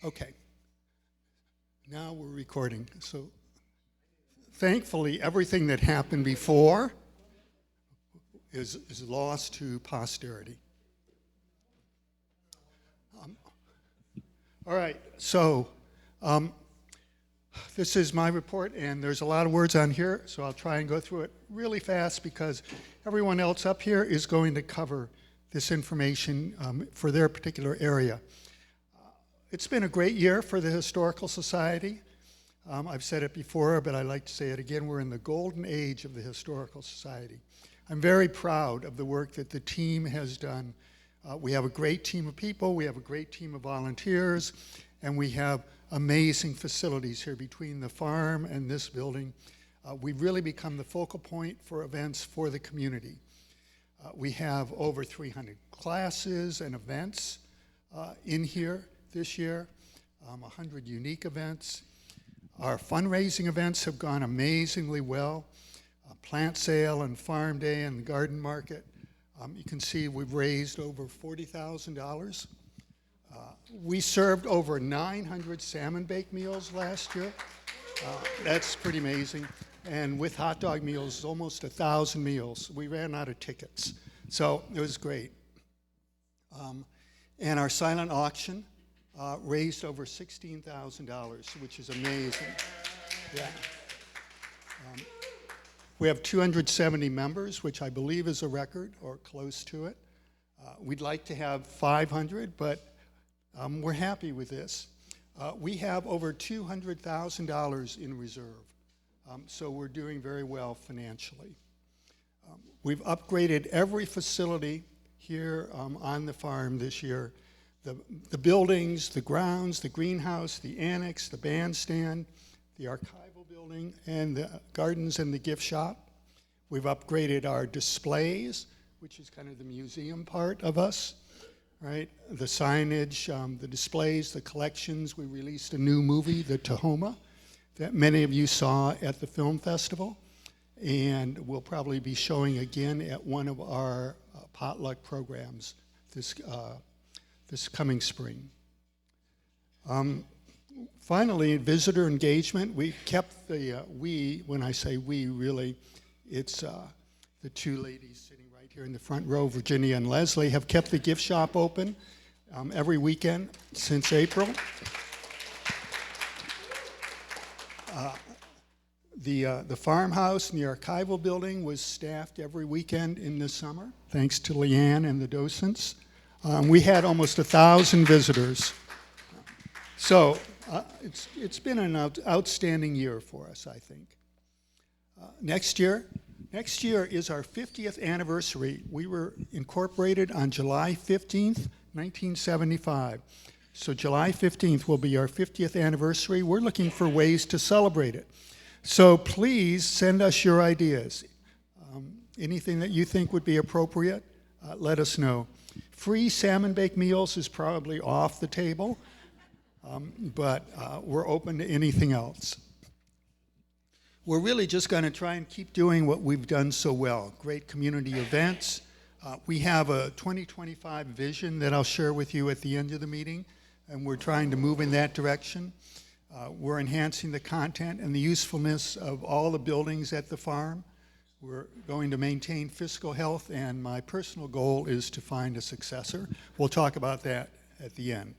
Okay, now we're recording. So thankfully, everything that happened before is lost to posterity. All right, so this is my report, and there's a lot of words on here, so I'll try and go through it really fast because everyone else up here is going to cover this information for their particular area. It's been a great year for the Historical Society. I've said it before, but I like to say it again. We're in the golden age of the Historical Society. I'm very proud of the work that the team has done. We have a great team of people, we have a great team of volunteers, and we have amazing facilities here between the farm and this building. We've really become the focal point for events for the community. We have over 300 classes and events in here this year, 100 unique events. Our fundraising events have gone amazingly well. Plant sale and farm day and the garden market. You can see we've raised over $40,000. We served over 900 salmon bake meals last year. That's pretty amazing. And with hot dog meals, almost 1,000 meals. We ran out of tickets. So it was great. And our silent auction raised over $16,000, which is amazing. Yeah. We have 270 members, which I believe is a record or close to it. We'd like to have 500, but we're happy with this. We have over $200,000 in reserve, so we're doing very well financially. We've upgraded every facility here on the farm this year. The buildings, the grounds, the greenhouse, the annex, the bandstand, the archival building, and the gardens and the gift shop. We've upgraded our displays, which is kind of the museum part of us, right? The signage, the displays, the collections. We released a new movie, The Tahoma, that many of you saw at the film festival, and we'll probably be showing again at one of our potluck programs this coming spring. Finally, visitor engagement. We kept when I say we, really, it's the two ladies sitting right here in the front row, Virginia and Leslie, have kept the gift shop open every weekend since April. The farmhouse and the archival building was staffed every weekend in the summer, thanks to Leanne and the docents. We had almost 1,000 visitors. So it's been an outstanding year for us, I think. Next year is our 50th anniversary. We were incorporated on July 15th, 1975. So July 15th will be our 50th anniversary. We're looking for ways to celebrate it. So please send us your ideas. Anything that you think would be appropriate, let us know. Free salmon bake meals is probably off the table, but we're open to anything else. We're really just going to try and keep doing what we've done so well. Great community events. We have a 2025 vision that I'll share with you at the end of the meeting, and we're trying to move in that direction. We're enhancing the content and the usefulness of all the buildings at the farm. We're going to maintain fiscal health, and my personal goal is to find a successor. We'll talk about that at the end.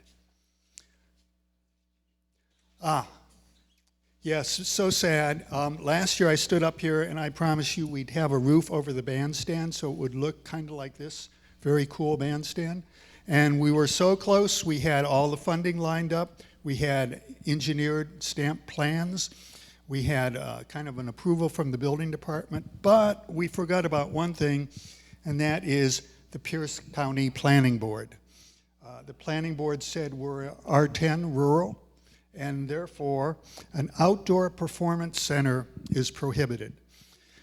Yes, so sad. Last year I stood up here and I promised you we'd have a roof over the bandstand so it would look kind of like this very cool bandstand. And we were so close. We had all the funding lined up. We had engineered stamped plans. We had kind of an approval from the building department, but we forgot about one thing, and that is the Pierce County Planning Board. The planning board said we're R10 rural, and therefore an outdoor performance center is prohibited.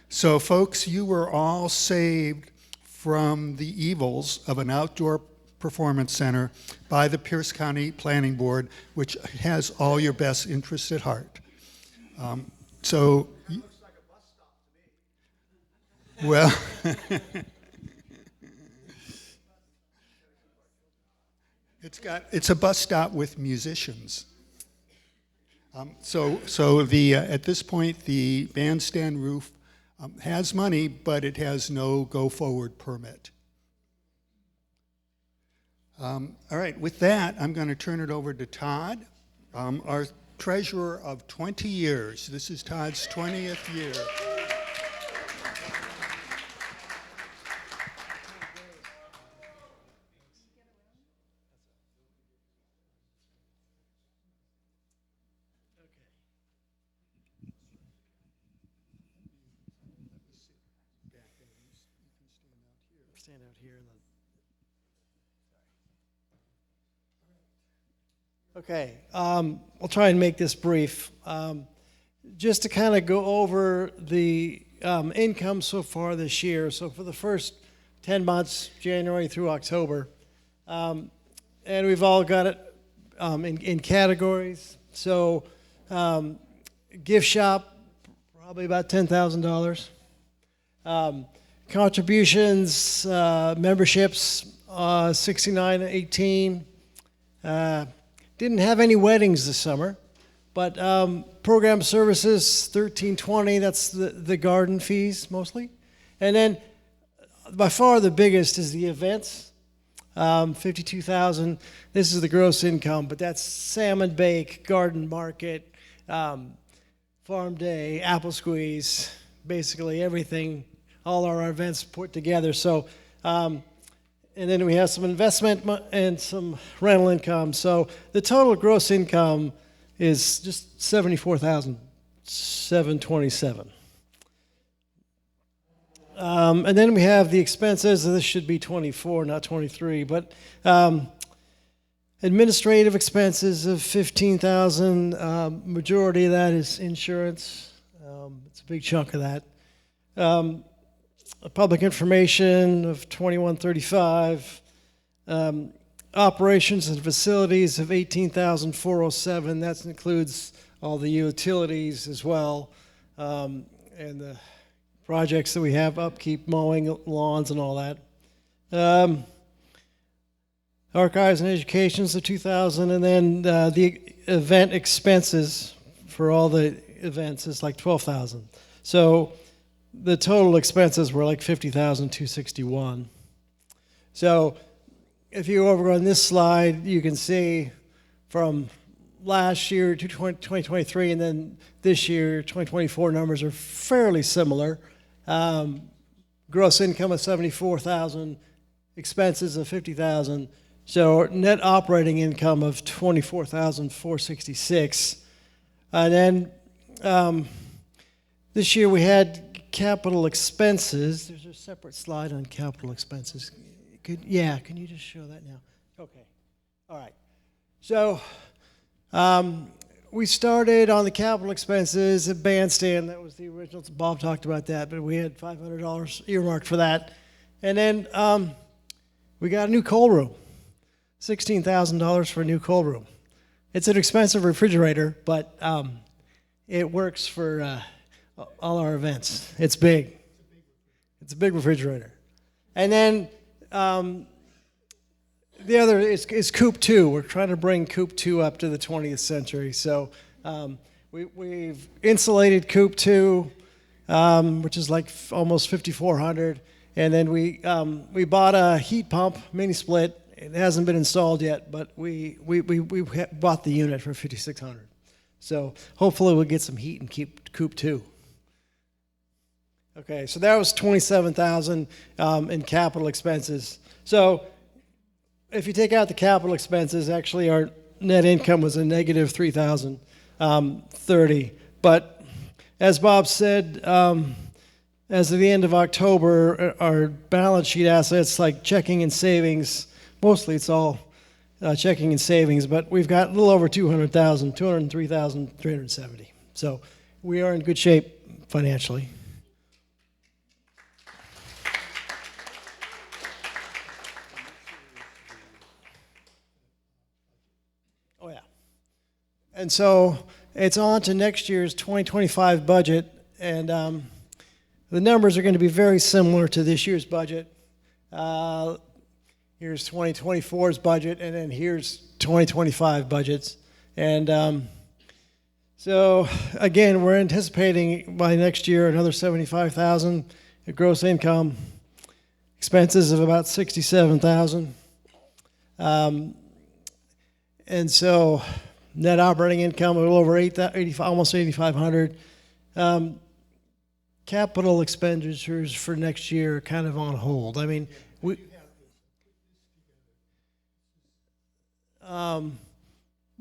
So folks, you were all saved from the evils of an outdoor performance center by the Pierce County Planning Board, which has all your best interests at heart. So, that looks like a bus stop to me. Well, It's a bus stop with musicians. At this point, the bandstand roof has money, but it has no go-forward permit. All right, with that, I'm going to turn it over to Todd, our treasurer of 20 years. This is Todd's 20th year. Stand out here. Okay, I'll try and make this brief. Just to kind of go over the income so far this year. So for the first 10 months, January through October, and we've all got it in categories. So gift shop, probably about $10,000. Contributions, memberships, 69.18. Didn't have any weddings this summer, but program services, 13.20. That's the garden fees mostly, and then by far the biggest is the events, 52,000. This is the gross income, but that's salmon bake, garden market, farm day, apple squeeze, basically everything. All our events put together. So, and then we have some investment and some rental income. So the total gross income is just $74,727. And then we have the expenses. This should be 24, not 23. But administrative expenses of $15,000. Majority of that is insurance. It's a big chunk of that. Public information of $2135, operations and facilities of $18,407. That includes all the utilities as well, and the projects that we have, upkeep, mowing, lawns, and all that. Archives and education is the $2,000, and then the event expenses for all the events is like $12,000. So the total expenses were like $50,261. So if you go over on this slide, you can see from last year to 2023 and then this year, 2024 numbers are fairly similar. Gross income of $74,000, expenses of $50,000. So net operating income of $24,466. And then this year we had capital expenses. There's a separate slide on capital expenses. Can you just show that now? Okay. All right. So we started on the capital expenses at bandstand. That was the original. Bob talked about that, but we had $500 earmarked for that. And then we got a new cold room, $16,000 for a new cold room. It's an expensive refrigerator, but it works for all our events. It's big. It's a big refrigerator. And then the other is Coop 2. We're trying to bring Coop 2 up to the 20th century. So we've insulated Coop 2, which is like almost 5,400. And then we bought a heat pump, mini split. It hasn't been installed yet, but we bought the unit for 5,600. So hopefully we'll get some heat and keep Coop 2. Okay, so that was $27,000 in capital expenses. So if you take out the capital expenses, actually our net income was a negative $3,030. But as Bob said, as of the end of October, our balance sheet assets like checking and savings, mostly it's all checking and savings, but we've got a little over $200,000, $203,370. So we are in good shape financially. Oh, yeah. And so it's on to next year's 2025 budget, and the numbers are going to be very similar to this year's budget. here's 2024's budget, and then here's 2025 budgets. And so again, we're anticipating by next year another 75,000, a gross income, expenses of about 67,000. And so net operating income a little over 85, almost 8,500. Capital expenditures for next year are kind of on hold. I mean,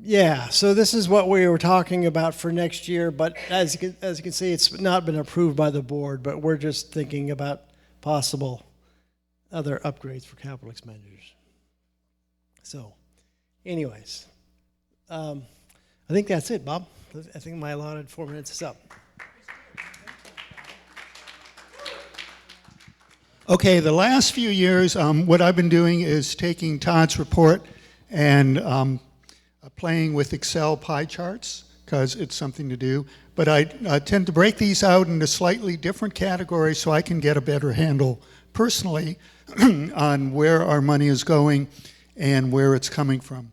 yeah, so this is what we were talking about for next year, but as you can see, it's not been approved by the board, but we're just thinking about possible other upgrades for capital expenditures. So, anyways, I think that's it, Bob. I think my allotted 4 minutes is up. Okay, the last few years, what I've been doing is taking Todd's report and playing with Excel pie charts, because it's something to do. But I tend to break these out into slightly different categories so I can get a better handle personally on where our money is going and where it's coming from.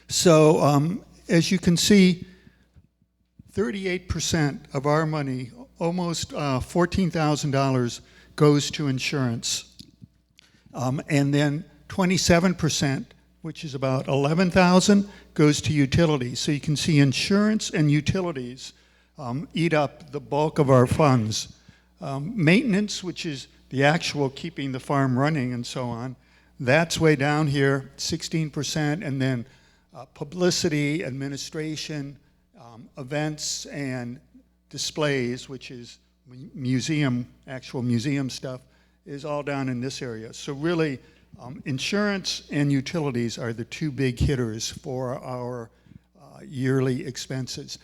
So as you can see, 38% of our money, almost $14,000, goes to insurance. And then 27%, which is about 11,000, goes to utilities. So you can see insurance and utilities eat up the bulk of our funds. Maintenance, which is the actual keeping the farm running and so on, that's way down here, 16%, and then publicity, administration, events, and displays, which is museum, actual museum stuff, is all down in this area. So really, insurance and utilities are the two big hitters for our yearly expenses.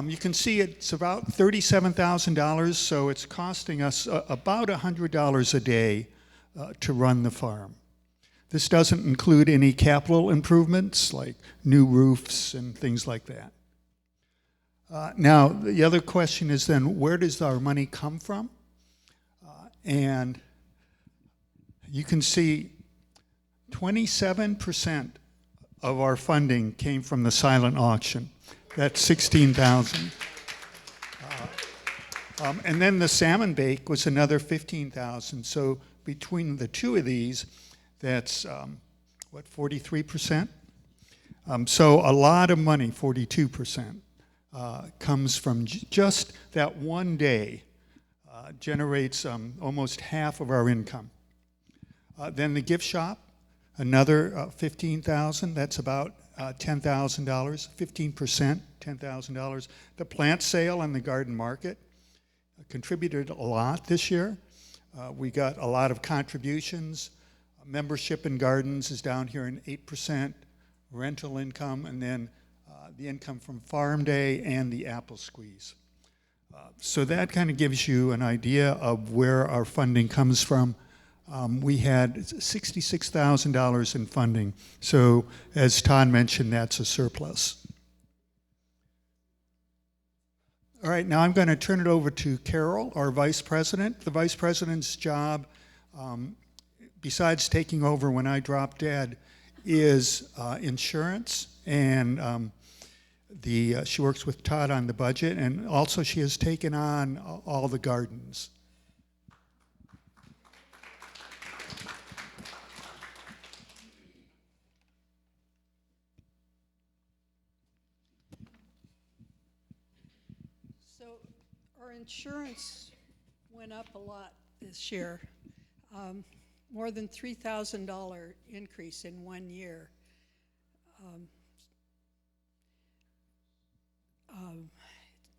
You can see it's about $37,000, so it's costing us about $100 a day to run the farm. This doesn't include any capital improvements like new roofs and things like that. Now, the other question is then, where does our money come from? And you can see 27% of our funding came from the silent auction. That's 16,000. And then the salmon bake was another 15,000. So between the two of these, that's, 43%? So a lot of money, 42%. Comes from just that one day, generates almost half of our income. Then the gift shop, another 15,000. That's about $10,000, 15%, $10,000. The plant sale and the garden market contributed a lot this year. We got a lot of contributions. Membership in gardens is down here in 8%. Rental income, and then the income from Farm Day and the apple squeeze. So that kind of gives you an idea of where our funding comes from. We had $66,000 in funding. So as Todd mentioned, that's a surplus. All right, now I'm going to turn it over to Carol, our vice president. The vice president's job, besides taking over when I dropped dead, is insurance, and she works with Todd on the budget, and also she has taken on all the gardens. So our insurance went up a lot this year. More than $3,000 increase in 1 year.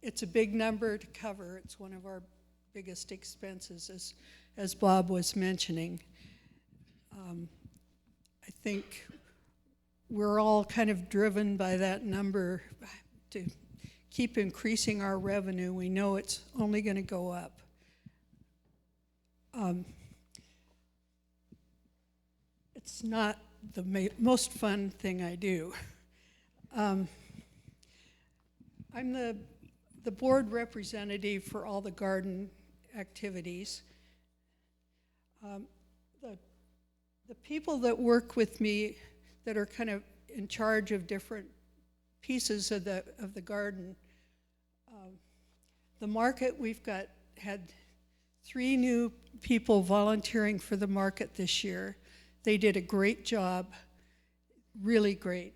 It's a big number to cover. It's one of our biggest expenses, as Bob was mentioning. I think we're all kind of driven by that number to keep increasing our revenue. We know it's only going to go up. It's not the most fun thing I do. I'm the board representative for all the garden activities. The The people that work with me that are kind of in charge of different pieces of the garden, the market, we've had 3 new people volunteering for the market this year. They did a great job, really great.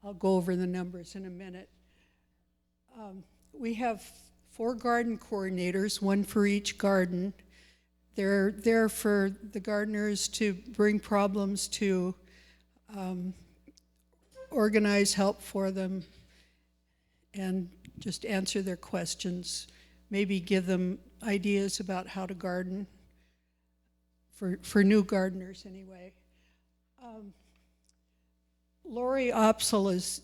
I'll go over the numbers in a minute. We have 4 garden coordinators, 1 for each garden. They're there for the gardeners to bring problems to, organize help for them, and just answer their questions, maybe give them ideas about how to garden, for new gardeners anyway. Lori Opsel is,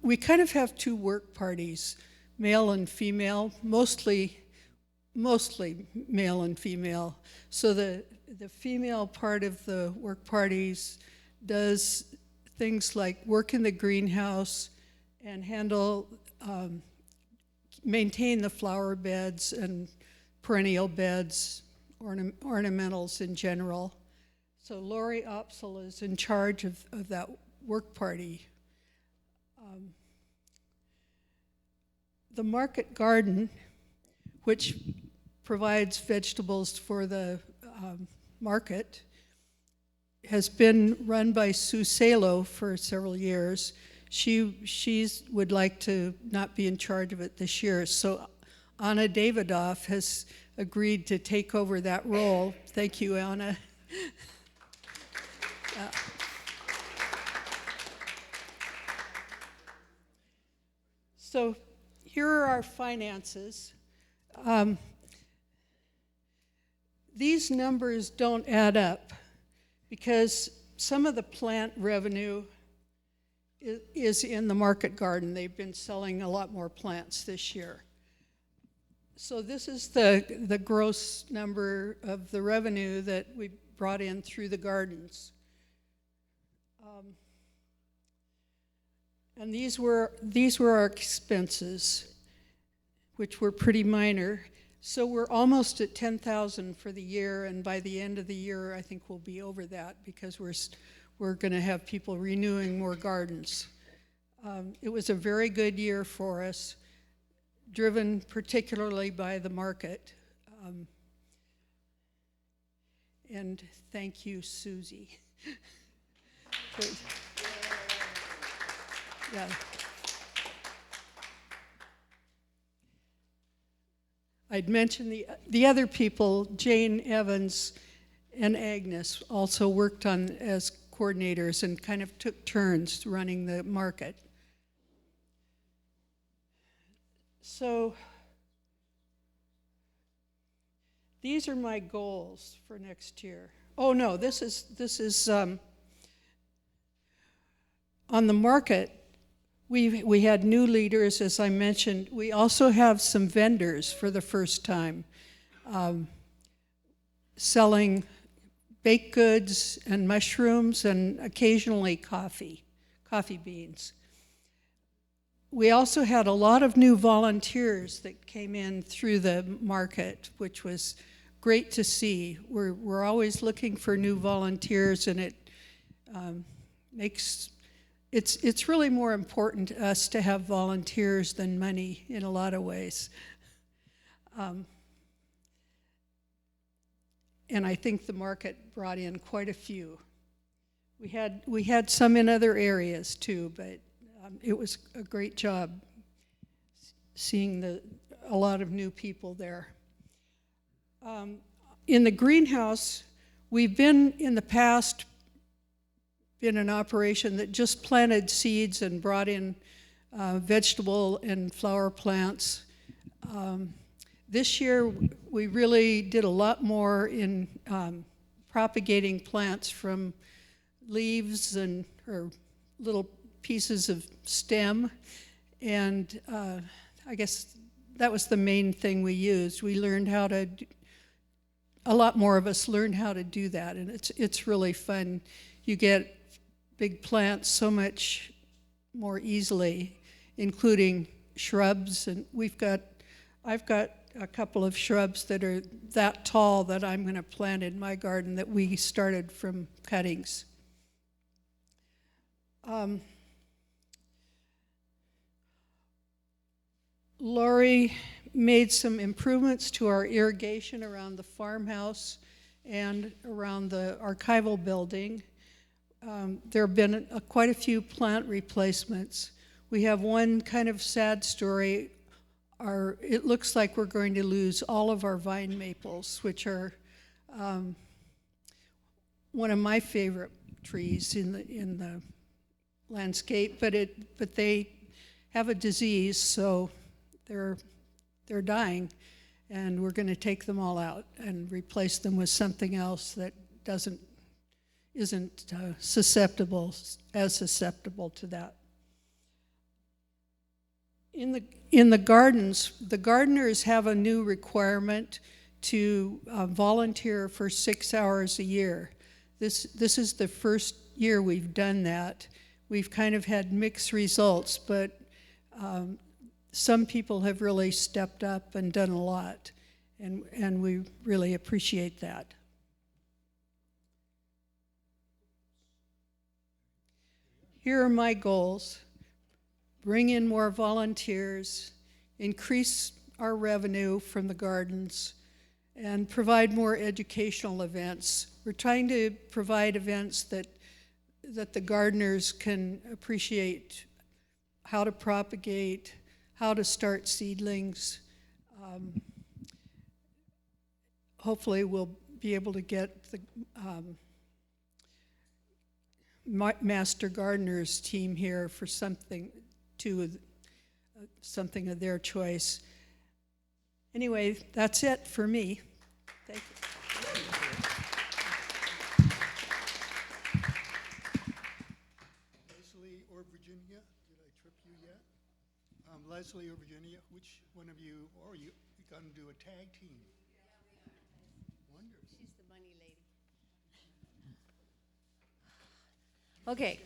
we kind of have 2 work parties, male and female, mostly male and female. So the female part of the work parties does things like work in the greenhouse and handle, maintain the flower beds and perennial beds, ornamentals in general. So Lori Opsel is in charge of that work party. The market garden, which provides vegetables for the market, has been run by Sue Salo for several years. She would like to not be in charge of it this year, so Anna Davidoff has agreed to take over that role. Thank you, Anna. So here are our finances. These numbers don't add up because some of the plant revenue is in the market garden. They've been selling a lot more plants this year. So this is the gross number of the revenue that we brought in through the gardens. And these were our expenses, which were pretty minor. So we're almost at 10,000 for the year, and by the end of the year, I think we'll be over that because we're going to have people renewing more gardens. It was a very good year for us, driven particularly by the market. And thank you, Susie. Yeah. I'd mentioned the other people, Jane Evans and Agnes, also worked on as coordinators and kind of took turns running the market. So these are my goals for next year. Oh no, this is on the market. We had new leaders, as I mentioned. We also have some vendors for the first time, selling baked goods and mushrooms and occasionally coffee beans. We also had a lot of new volunteers that came in through the market, which was great to see. We're always looking for new volunteers, and it makes it's really more important to us to have volunteers than money in a lot of ways. And I think the market brought in quite a few. We had some in other areas too, but it was a great job seeing a lot of new people there. In the greenhouse, we've been in the past been an operation that just planted seeds and brought in vegetable and flower plants. This year, we really did a lot more in propagating plants from leaves or little pieces of stem, and I guess that was the main thing we used. We learned how to, a lot more of us learned how to do that, and it's really fun. You get big plants so much more easily, including shrubs, and I've got a couple of shrubs that are that tall that I'm going to plant in my garden that we started from cuttings. Lori made some improvements to our irrigation around the farmhouse and around the archival building. There have been quite a few plant replacements. We have one kind of sad story. It looks like we're going to lose all of our vine maples, which are one of my favorite trees in the landscape. But they have a disease, so they're dying, and we're going to take them all out and replace them with something else that isn't susceptible to that. In the gardens, the gardeners have a new requirement to volunteer for 6 hours a year. This is the first year we've done that. We've kind of had mixed results, but some people have really stepped up and done a lot, and we really appreciate that. Here are my goals. Bring in more volunteers, increase our revenue from the gardens, and provide more educational events. We're trying to provide events that the gardeners can appreciate how to propagate, how to start seedlings. Hopefully we'll be able to get the Master Gardeners team here for something of their choice. Anyway, that's it for me. Thank you. Leslie or Virginia? Did I trip you yet? Leslie or Virginia, which one of you, or you going to do a tag team? Wonderful. She's the money lady. Okay.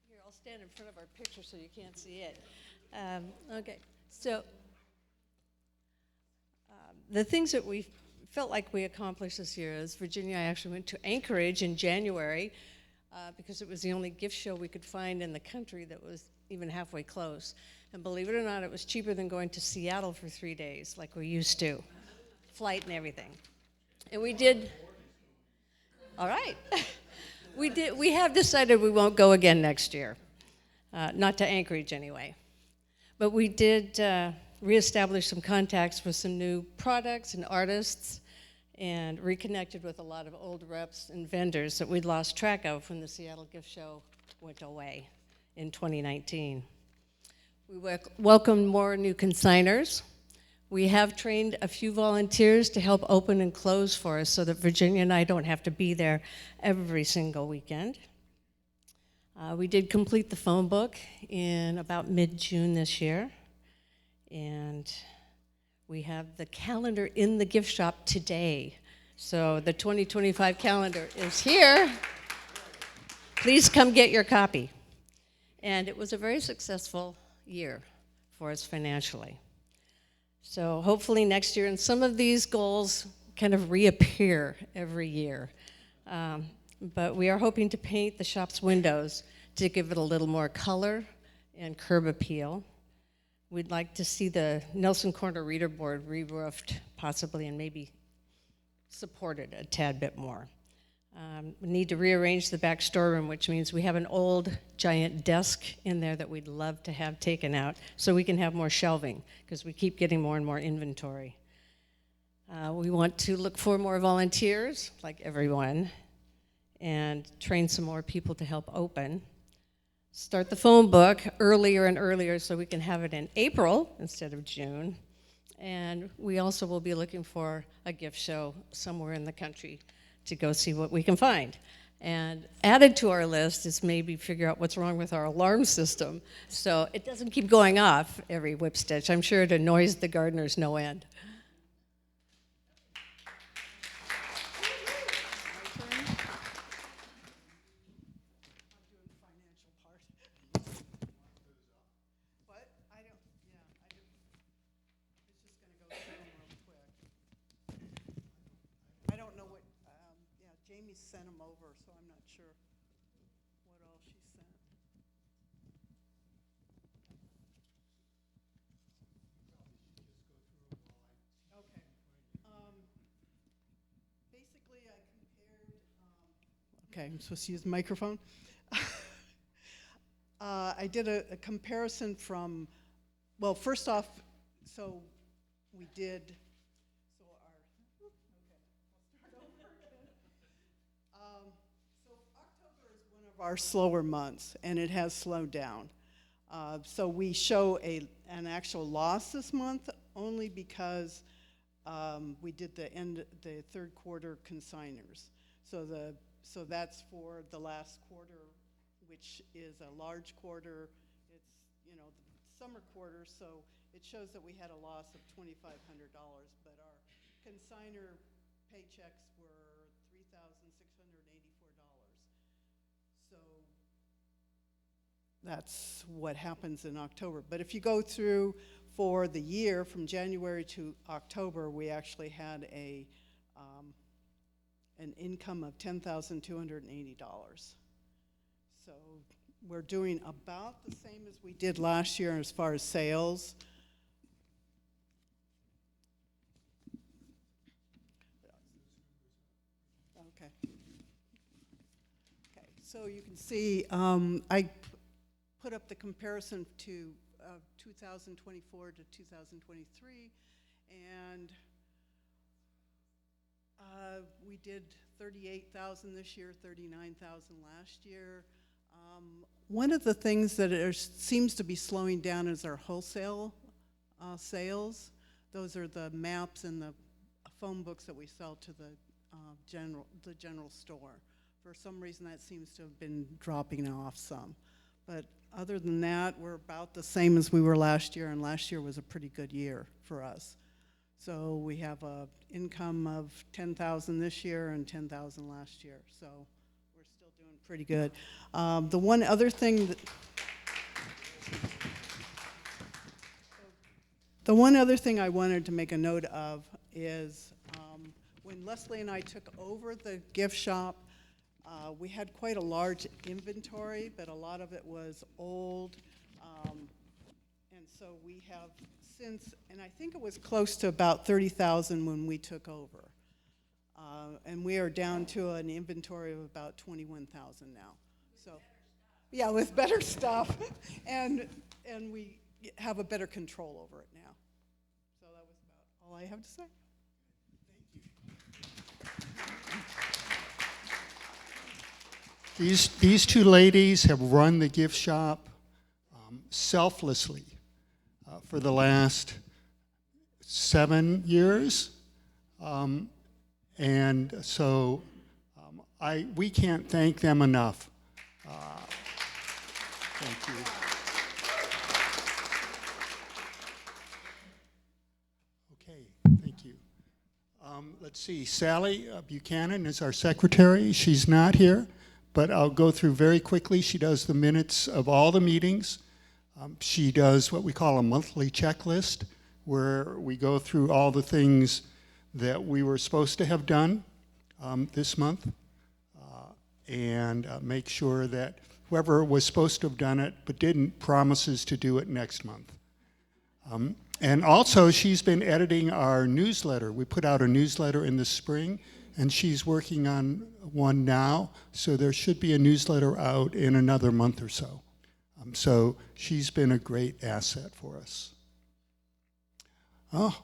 Here, I'll stand in front of our picture so you can't see it. Okay, so the things that we felt like we accomplished this year is Virginia. I actually went to Anchorage in January because it was the only gift show we could find in the country that was even halfway close. And believe it or not, it was cheaper than going to Seattle for 3 days like we used to, flight and everything. And we did, all right. We have decided we won't go again next year, not to Anchorage anyway. But we did reestablish some contacts with some new products and artists and reconnected with a lot of old reps and vendors that we'd lost track of when the Seattle Gift Show went away in 2019. We welcomed more new consigners. We have trained a few volunteers to help open and close for us so that Virginia and I don't have to be there every single weekend. We did complete the phone book in about mid-June this year. And we have the calendar in the gift shop today. So the 2025 calendar is here. Please come get your copy. And it was a very successful year for us financially. So hopefully next year, and some of these goals kind of reappear every year. But we are hoping to paint the shop's windows to give it a little more color and curb appeal. We'd like to see the Nelson Corner reader board re-roofed, possibly, and maybe supported a tad bit more. We need to rearrange the back storeroom, which means we have an old giant desk in there that we'd love to have taken out so we can have more shelving, because we keep getting more and more inventory. We want to look for more volunteers, like everyone, and train some more people to help open. Start the phone book earlier and earlier so we can have it in April instead of June. And we also will be looking for a gift show somewhere in the country to go see what we can find. And added to our list is maybe figure out what's wrong with our alarm system so it doesn't keep going off every whip stitch. I'm sure it annoys the gardeners no end. she sent them over, so I'm not sure what all she sent. Okay. Basically, I compared. Okay, I'm supposed to use the microphone. I did a comparison from, well, first off, so we did, so our, okay, I'll start over again. So October is one of our slower months, and it has slowed down. So we show an actual loss this month only because we did the third quarter consigners. So that's for the last quarter, which is a large quarter. It's, you know, the summer quarter, so it shows that we had a loss of $2,500, but our consigner paychecks were $3,684. So that's what happens in October. But if you go through for the year, from January to October, we actually had an income of $10,280. So we're doing about the same as we did last year as far as sales. Okay. Okay, so you can see I put up the comparison to 2024 to 2023, and we did 38,000 this year, 39,000 last year. One of the things that seems to be slowing down is our wholesale sales. Those are the maps and the phone books that we sell to the general store. For some reason, that seems to have been dropping off some. But other than that, we're about the same as we were last year, and last year was a pretty good year for us. So we have an income of $10,000 this year and $10,000 last year. So we're still doing pretty good. The one other thing I wanted to make a note of is when Leslie and I took over the gift shop, we had quite a large inventory, but a lot of it was old. And so we have since, and I think it was close to about 30,000 when we took over. And we are down to an inventory of about 21,000 now. So, yeah, with better stuff. and we have a better control over it now. So that was about all I have to say. These two ladies have run the gift shop selflessly for the last 7 years. And so we can't thank them enough. Thank you. Okay, thank you. Let's see, Sally Buchanan is our secretary. She's not here, but I'll go through very quickly. She does the minutes of all the meetings. She does what we call a monthly checklist, where we go through all the things that we were supposed to have done this month and make sure that whoever was supposed to have done it but didn't promises to do it next month. And also, she's been editing our newsletter. We put out a newsletter in the spring, and she's working on one now, so there should be a newsletter out in another month or so. So she's been a great asset for us. Oh,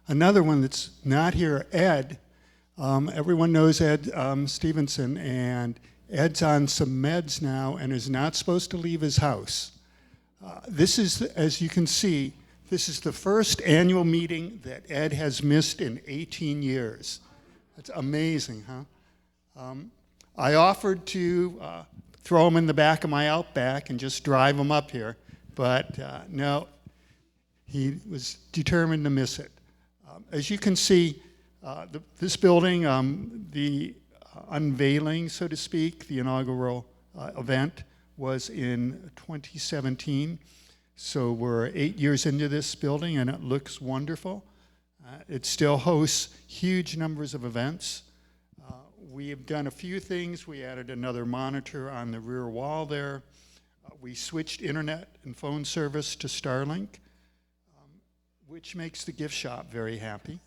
another one that's not here, Ed. Everyone knows Ed Stevenson, and Ed's on some meds now and is not supposed to leave his house. This is, as you can see, this is the first annual meeting that Ed has missed in 18 years. That's amazing, huh? I offered to throw him in the back of my Outback and just drive him up here, but no, he was determined to miss it. As you can see, this building, the unveiling, so to speak, the inaugural event was in 2017. So we're 8 years into this building, and it looks wonderful. It still hosts huge numbers of events. We have done a few things. We added another monitor on the rear wall there. We switched internet and phone service to Starlink, which makes the gift shop very happy.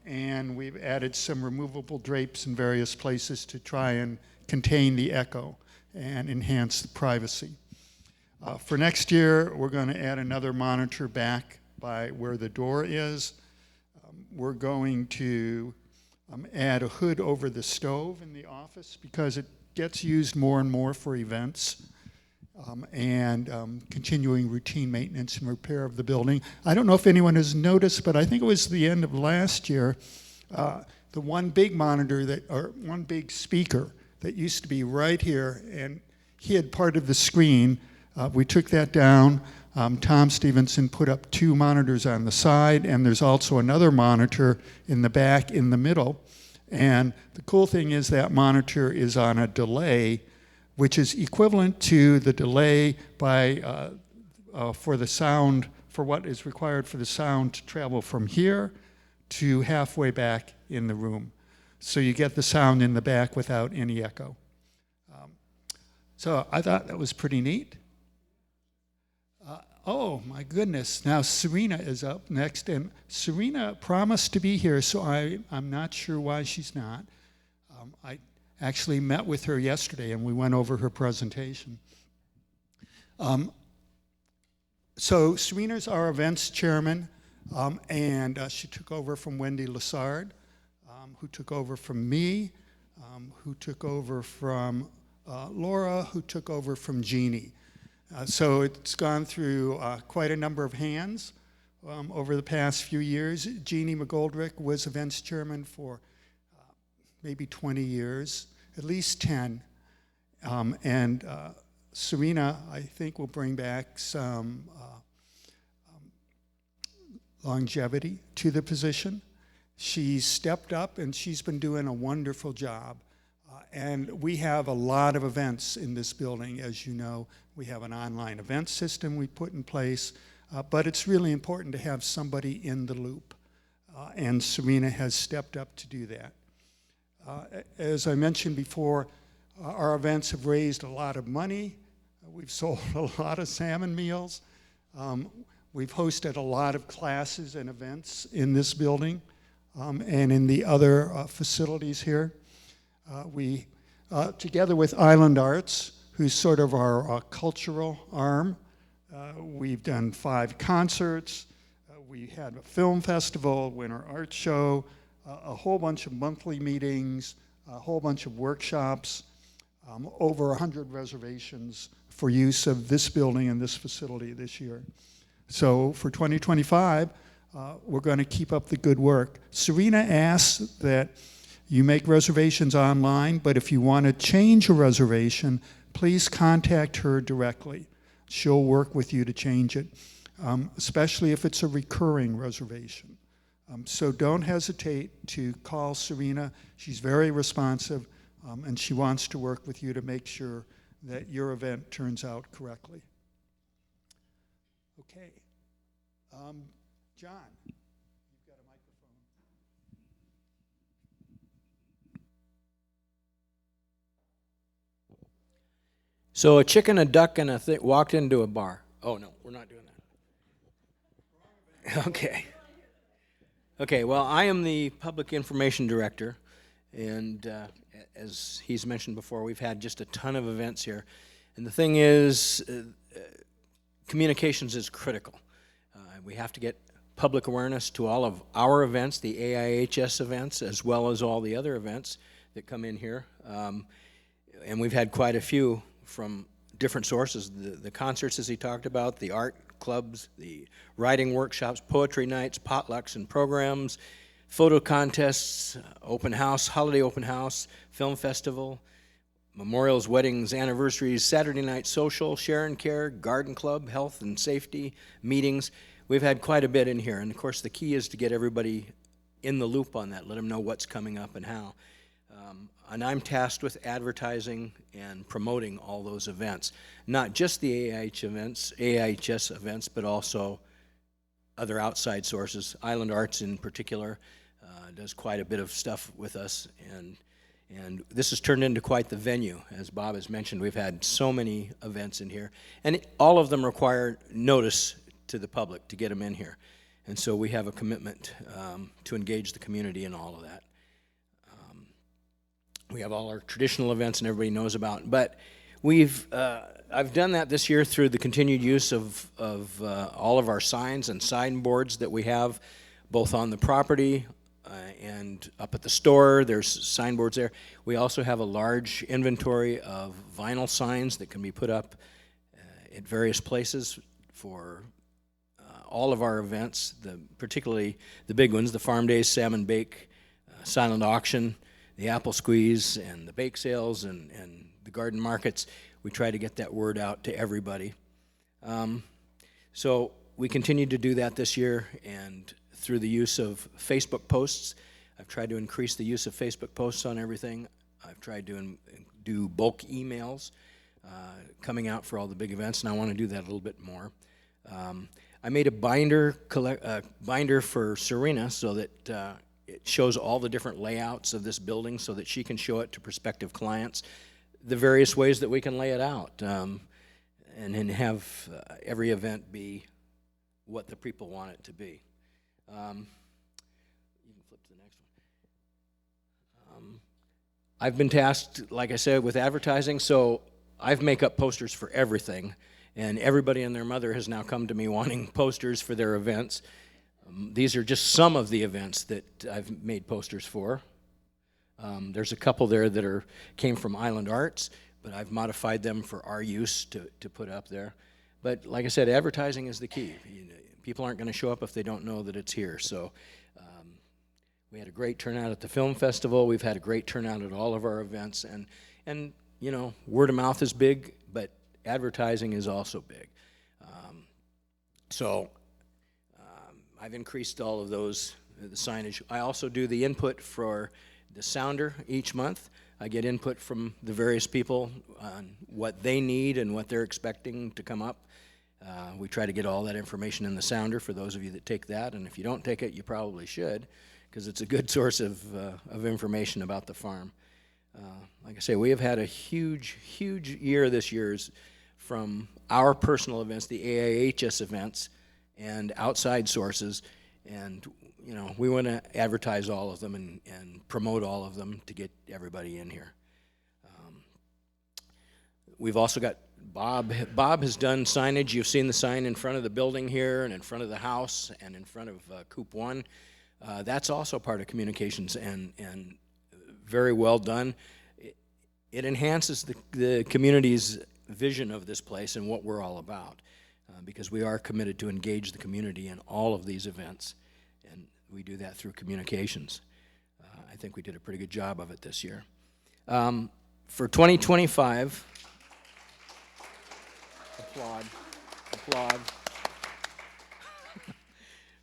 And we've added some removable drapes in various places to try and contain the echo and enhance the privacy. For next year, we're going to add another monitor back by where the door is. We're going to add a hood over the stove in the office because it gets used more and more for events. And continuing routine maintenance and repair of the building. I don't know if anyone has noticed, but I think it was the end of last year, the one big monitor or one big speaker that used to be right here and hid part of the screen, we took that down. Tom Stevenson put up 2 monitors on the side, and there's also another monitor in the back in the middle. And the cool thing is that monitor is on a delay, which is equivalent to the delay for the sound, for what is required for the sound to travel from here to halfway back in the room. So you get the sound in the back without any echo. So I thought that was pretty neat. Oh my goodness, now Serena is up next, and Serena promised to be here, so I'm not sure why she's not. I actually met with her yesterday and we went over her presentation. So Serena's our events chairman, and she took over from Wendy Lassard, who took over from me, who took over from Laura, who took over from Jeannie. So it's gone through quite a number of hands over the past few years. Jeannie McGoldrick was events chairman for maybe 20 years, at least 10. And Serena, I think, will bring back some longevity to the position. She's stepped up and she's been doing a wonderful job. And we have a lot of events in this building, as you know. We have an online event system we put in place, but it's really important to have somebody in the loop. And Serena has stepped up to do that. As I mentioned before, our events have raised a lot of money. We've sold a lot of salmon meals. We've hosted a lot of classes and events in this building and in the other facilities here. We, together with Island Arts, who's sort of our cultural arm, we've done 5 concerts. We had a film festival, winter art show, a whole bunch of monthly meetings, a whole bunch of workshops, over 100 reservations for use of this building and this facility this year. So for 2025, we're going to keep up the good work. Serena asks that you make reservations online, but if you want to change a reservation, please contact her directly. She'll work with you to change it, especially if it's a recurring reservation. So don't hesitate to call Serena. She's very responsive, and she wants to work with you to make sure that your event turns out correctly. Okay. John, you've got a microphone. So a chicken, a duck, and a thing walked into a bar. Oh, no, we're not doing that. Okay. Okay, well, I am the Public Information Director, and as he's mentioned before, we've had just a ton of events here. And the thing is, communications is critical. We have to get public awareness to all of our events, the AIHS events, as well as all the other events that come in here. And we've had quite a few from different sources. The concerts, as he talked about, the art clubs, the writing workshops, poetry nights, potlucks and programs, photo contests, open house, holiday open house, film festival, memorials, weddings, anniversaries, Saturday night social, share and care, garden club, health and safety, meetings. We've had quite a bit in here, and of course the key is to get everybody in the loop on that, let them know what's coming up and how. And I'm tasked with advertising and promoting all those events, not just the AIHS events, but also other outside sources. Island Arts in particular does quite a bit of stuff with us, and And this has turned into quite the venue. As Bob has mentioned, we've had so many events in here, and all of them require notice to the public to get them in here. And so we have a commitment to engage the community in all of that. We have all our traditional events and everybody knows about, but I've done that this year through the continued use of all of our signs and signboards that we have, both on the property and up at the store. There's signboards there. We also have a large inventory of vinyl signs that can be put up at various places for all of our events, particularly the big ones, the Farm Days, Salmon Bake, Silent Auction, the Apple Squeeze, and the bake sales, and the garden markets. We try to get that word out to everybody. So we continue to do that this year, and through the use of Facebook posts. I've tried to increase the use of Facebook posts on everything. I've tried to do bulk emails coming out for all the big events, and I want to do that a little bit more. I made a binder for Serena so that it shows all the different layouts of this building so that she can show it to prospective clients, the various ways that we can lay it out, and then have every event be what the people want it to be. You can flip to the next one. I've been tasked, like I said, with advertising, so I've make up posters for everything, and everybody and their mother has now come to me wanting posters for their events. These are just some of the events that I've made posters for. There's a couple there that came from Island Arts, but I've modified them for our use to put up there. But like I said, advertising is the key. People aren't going to show up if they don't know that it's here. So we had a great turnout at the film festival. We've had a great turnout at all of our events. And you know, word of mouth is big, but advertising is also big. I've increased all of those, the signage. I also do the input for the sounder each month. I get input from the various people on what they need and what they're expecting to come up. We try to get all that information in the sounder for those of you that take that, and if you don't take it, you probably should, because it's a good source of information about the farm. Like I say, we have had a huge, huge year this year from our personal events, the AIHS events, and outside sources, and you know, we want to advertise all of them and promote all of them to get everybody in here. We've also got Bob has done signage. You've seen the sign in front of the building here and in front of the house and in front of Coop 1. That's also part of communications and very well done. It enhances the community's vision of this place and what we're all about, because we are committed to engage the community in all of these events, and we do that through communications. I think we did a pretty good job of it this year. For 2025, applaud.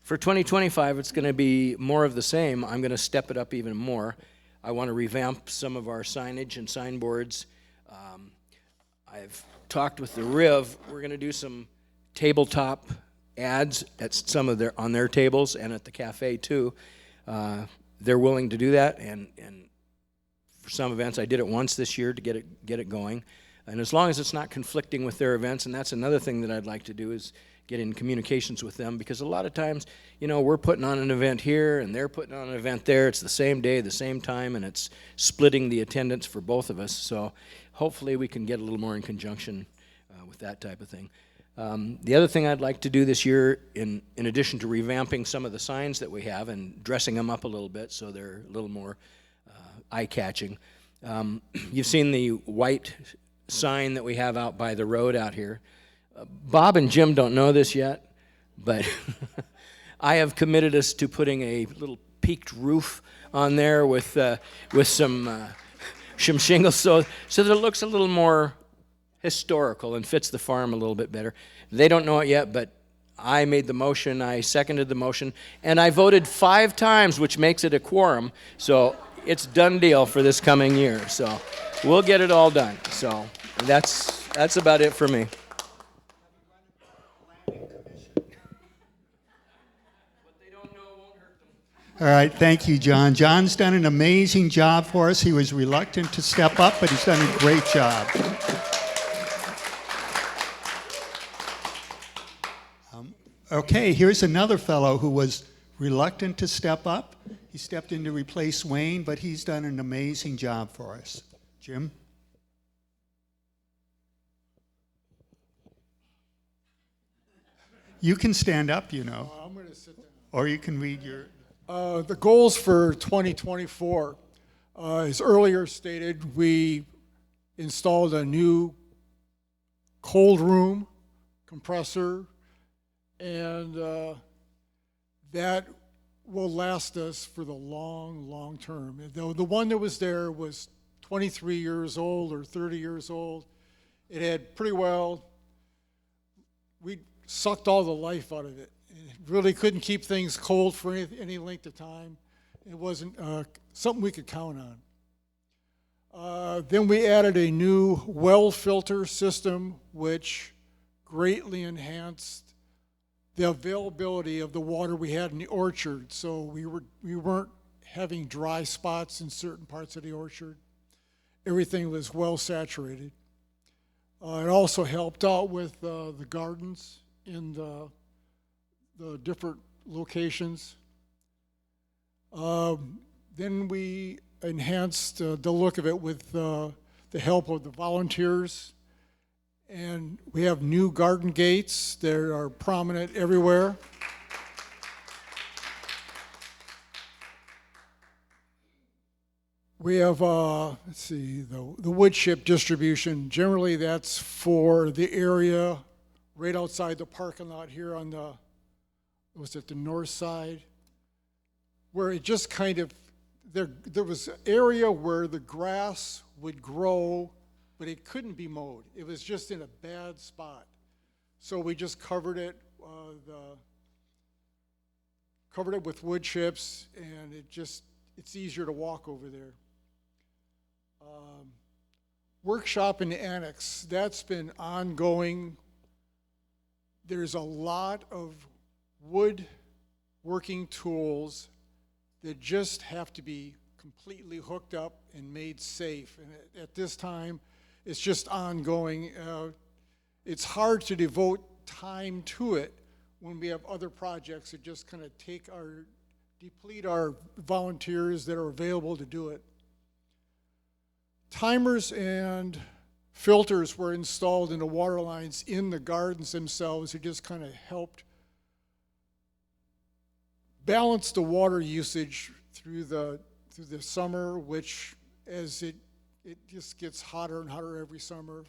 For 2025, it's going to be more of the same. I'm going to step it up even more. I want to revamp some of our signage and signboards. I've talked with the RIV. We're going to do some tabletop ads at some of on their tables and at the cafe too. They're willing to do that, and for some events, I did it once this year to get it going. And as long as it's not conflicting with their events, and that's another thing that I'd like to do, is get in communications with them, because a lot of times, you know, we're putting on an event here and they're putting on an event there. It's the same day, the same time, and it's splitting the attendance for both of us. So hopefully we can get a little more in conjunction with that type of thing. The other thing I'd like to do this year, in addition to revamping some of the signs that we have and dressing them up a little bit so they're a little more eye-catching, you've seen the white sign that we have out by the road out here. Bob and Jim don't know this yet, but I have committed us to putting a little peaked roof on there with some shingles, so that it looks a little more historical and fits the farm a little bit better. They don't know it yet, but I made the motion, I seconded the motion, and I voted 5 times, which makes it a quorum, so it's done deal for this coming year. So we'll get it all done. So that's about it for me. All right, thank you, John. John's done an amazing job for us. He was reluctant to step up, but he's done a great job. Okay, here's another fellow who was reluctant to step up. He stepped in to replace Wayne, but he's done an amazing job for us. Jim? You can stand up, you know. I'm going to sit down. Or you can read your... The goals for 2024, as earlier stated, we installed a new cold room compressor, and that will last us for the long, long term. Though the one that was there was 23 years old or 30 years old, it had pretty well, we sucked all the life out of it. It really couldn't keep things cold for any length of time. It wasn't something we could count on. Then we added a new well filter system, which greatly enhanced the availability of the water we had in the orchard. So we weren't having dry spots in certain parts of the orchard. Everything was well saturated. It also helped out with the gardens in the different locations. Then we enhanced the look of it with the help of the volunteers. And we have new garden gates that are prominent everywhere. We have, let's see, the wood chip distribution. Generally, that's for the area right outside the parking lot here on the, was it the north side? Where it just kind of, there was an area where the grass would grow, but it couldn't be mowed. It was just in a bad spot. So we just covered it with wood chips, and it's easier to walk over there. Workshop in the annex, that's been ongoing. There's a lot of wood working tools that just have to be completely hooked up and made safe. And at this time, it's just ongoing. It's hard to devote time to it when we have other projects that just kind of deplete our volunteers that are available to do it. Timers and filters were installed in the water lines in the gardens themselves. It just kind of helped balance the water usage through the summer, which as it just gets hotter and hotter every summer,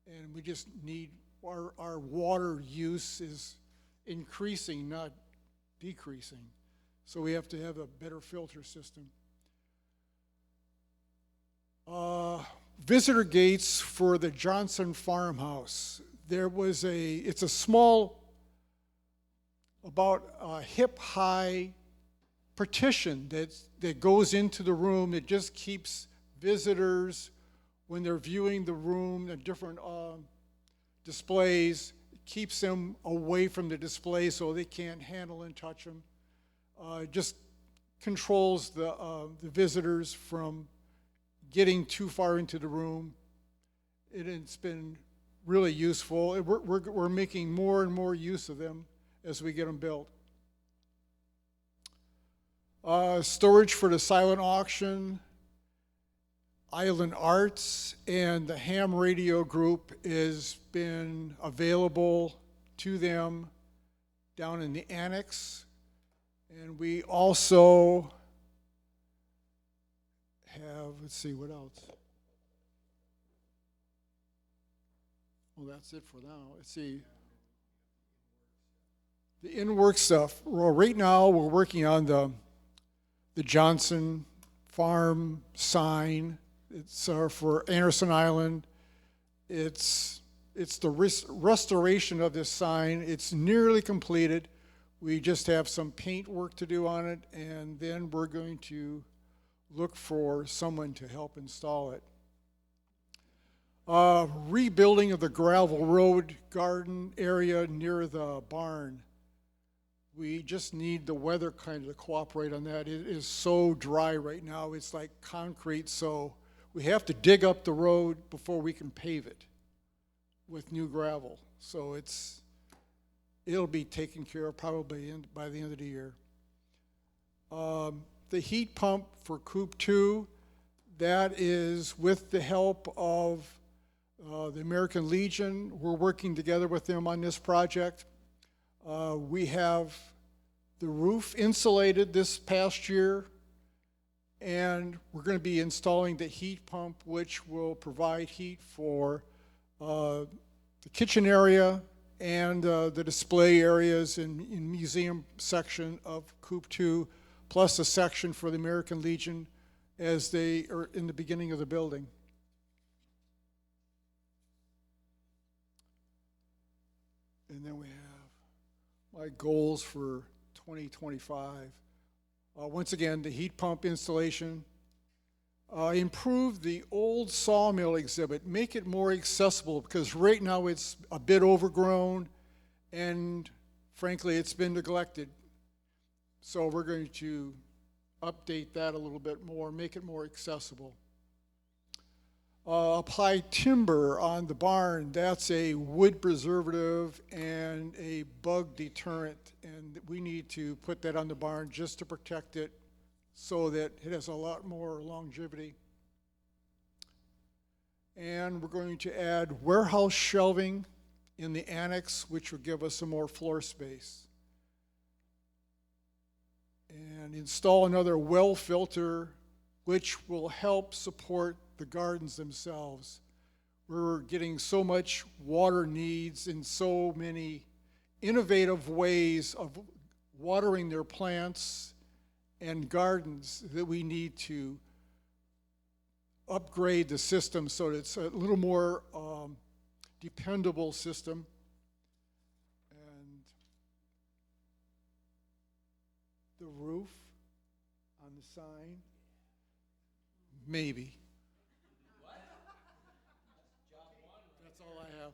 and we just need, our water use is increasing, not decreasing. So we have to have a better filter system. Visitor gates for the Johnson Farmhouse. It's a small, about a hip-high partition that goes into the room. It just keeps visitors, when they're viewing the room, the different displays, it keeps them away from the display so they can't handle and touch them. It just controls the visitors from getting too far into the room. It's been really useful. We're making more and more use of them as we get them built. Storage for the silent auction, Island Arts, and the ham radio group has been available to them down in the annex. And we also have, let's see, what else? Well, that's it for now. Let's see. The in-work stuff. Well, right now we're working on the Johnson Farm sign. It's for Anderson Island. It's the restoration of this sign. It's nearly completed. We just have some paint work to do on it, and then we're going to look for someone to help install it. Rebuilding of the gravel road garden area near the barn. We just need the weather kind of to cooperate on that. It is so dry right now, it's like concrete, so we have to dig up the road before we can pave it with new gravel. So it'll be taken care of probably by the end of the year. The heat pump for Coop 2, that is with the help of the American Legion. We're working together with them on this project. We have the roof insulated this past year, and we're going to be installing the heat pump, which will provide heat for the kitchen area and the display areas in museum section of Coop 2, plus a section for the American Legion as they are in the beginning of the building. And then we have my goals for 2025. Once again, the heat pump installation. Improve the old sawmill exhibit, make it more accessible, because right now it's a bit overgrown and frankly it's been neglected. So we're going to update that a little bit more, make it more accessible. Apply timber on the barn. That's a wood preservative and a bug deterrent, and we need to put that on the barn just to protect it so that it has a lot more longevity. And we're going to add warehouse shelving in the annex, which will give us some more floor space. And install another well filter, which will help support the gardens themselves. We're getting so much water needs in so many innovative ways of watering their plants and gardens that we need to upgrade the system so that it's a little more dependable system. And the roof on the sign, maybe. That's all I have.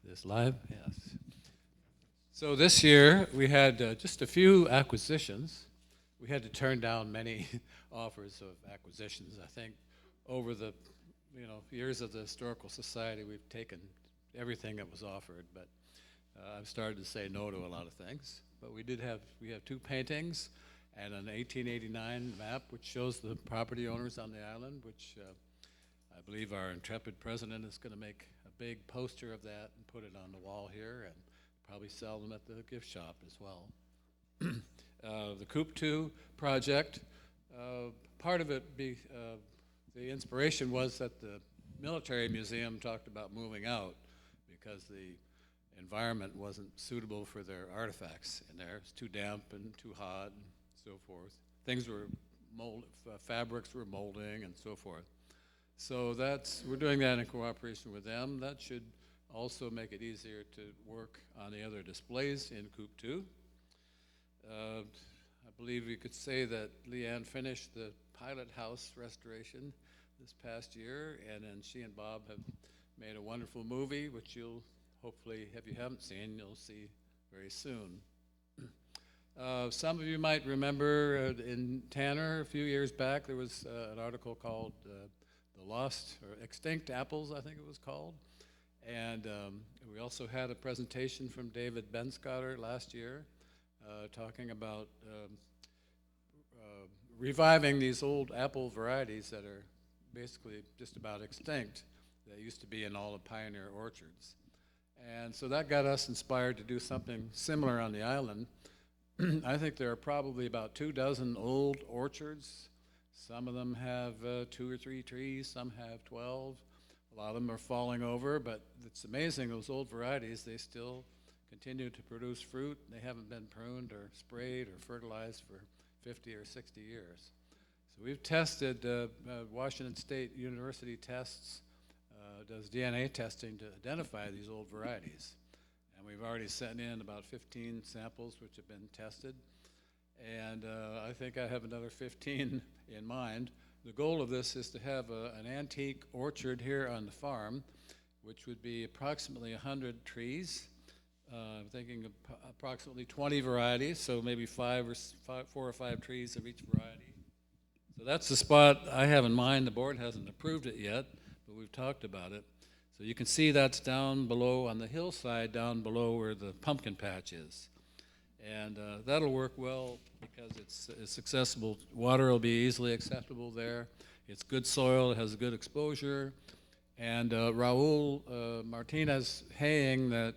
This live? Yes. So this year, we had just a few acquisitions. We had to turn down many offers of acquisitions. I think over the years of the Historical Society, we've taken everything that was offered, but I've started to say no to a lot of things. But we have two paintings and an 1889 map which shows the property owners on the island, which I believe our intrepid president is going to make a big poster of that and put it on the wall here and probably sell them at the gift shop as well. The Coop 2 project, part of it, the inspiration was that the military museum talked about moving out because the environment wasn't suitable for their artifacts in there. It's too damp and too hot and so forth. Things were fabrics were molding and so forth. So we're doing that in cooperation with them. That should also make it easier to work on the other displays in Coop 2. I believe we could say that Leanne finished the pilot house restoration this past year, and then she and Bob have made a wonderful movie, which you'll hopefully, if you haven't seen, you'll see very soon. Some of you might remember in Tanner a few years back, there was an article called The Lost or Extinct Apples, I think it was called. And we also had a presentation from David Benscotter last year talking about reviving these old apple varieties that are basically just about extinct that used to be in all the pioneer orchards. And so that got us inspired to do something similar on the island. I think there are probably about 24 old orchards. Some of them have 2 or 3 trees, some have 12. A lot of them are falling over, but it's amazing, those old varieties, they still continue to produce fruit. They haven't been pruned or sprayed or fertilized for 50 or 60 years. So we've tested, Washington State University does DNA testing to identify these old varieties. and we've already sent in about 15 samples which have been tested. And I think I have another 15 in mind. The goal of this is to have an antique orchard here on the farm, which would be approximately 100 trees. I'm thinking of approximately 20 varieties, so maybe 4 or 5 trees of each variety. So that's the spot I have in mind. The board hasn't approved it yet, but we've talked about it. So you can see that's down below on the hillside, down below where the pumpkin patch is. And that'll work well because it's accessible. Water will be easily accessible there. It's good soil, it has good exposure. And Raul Martinez haying that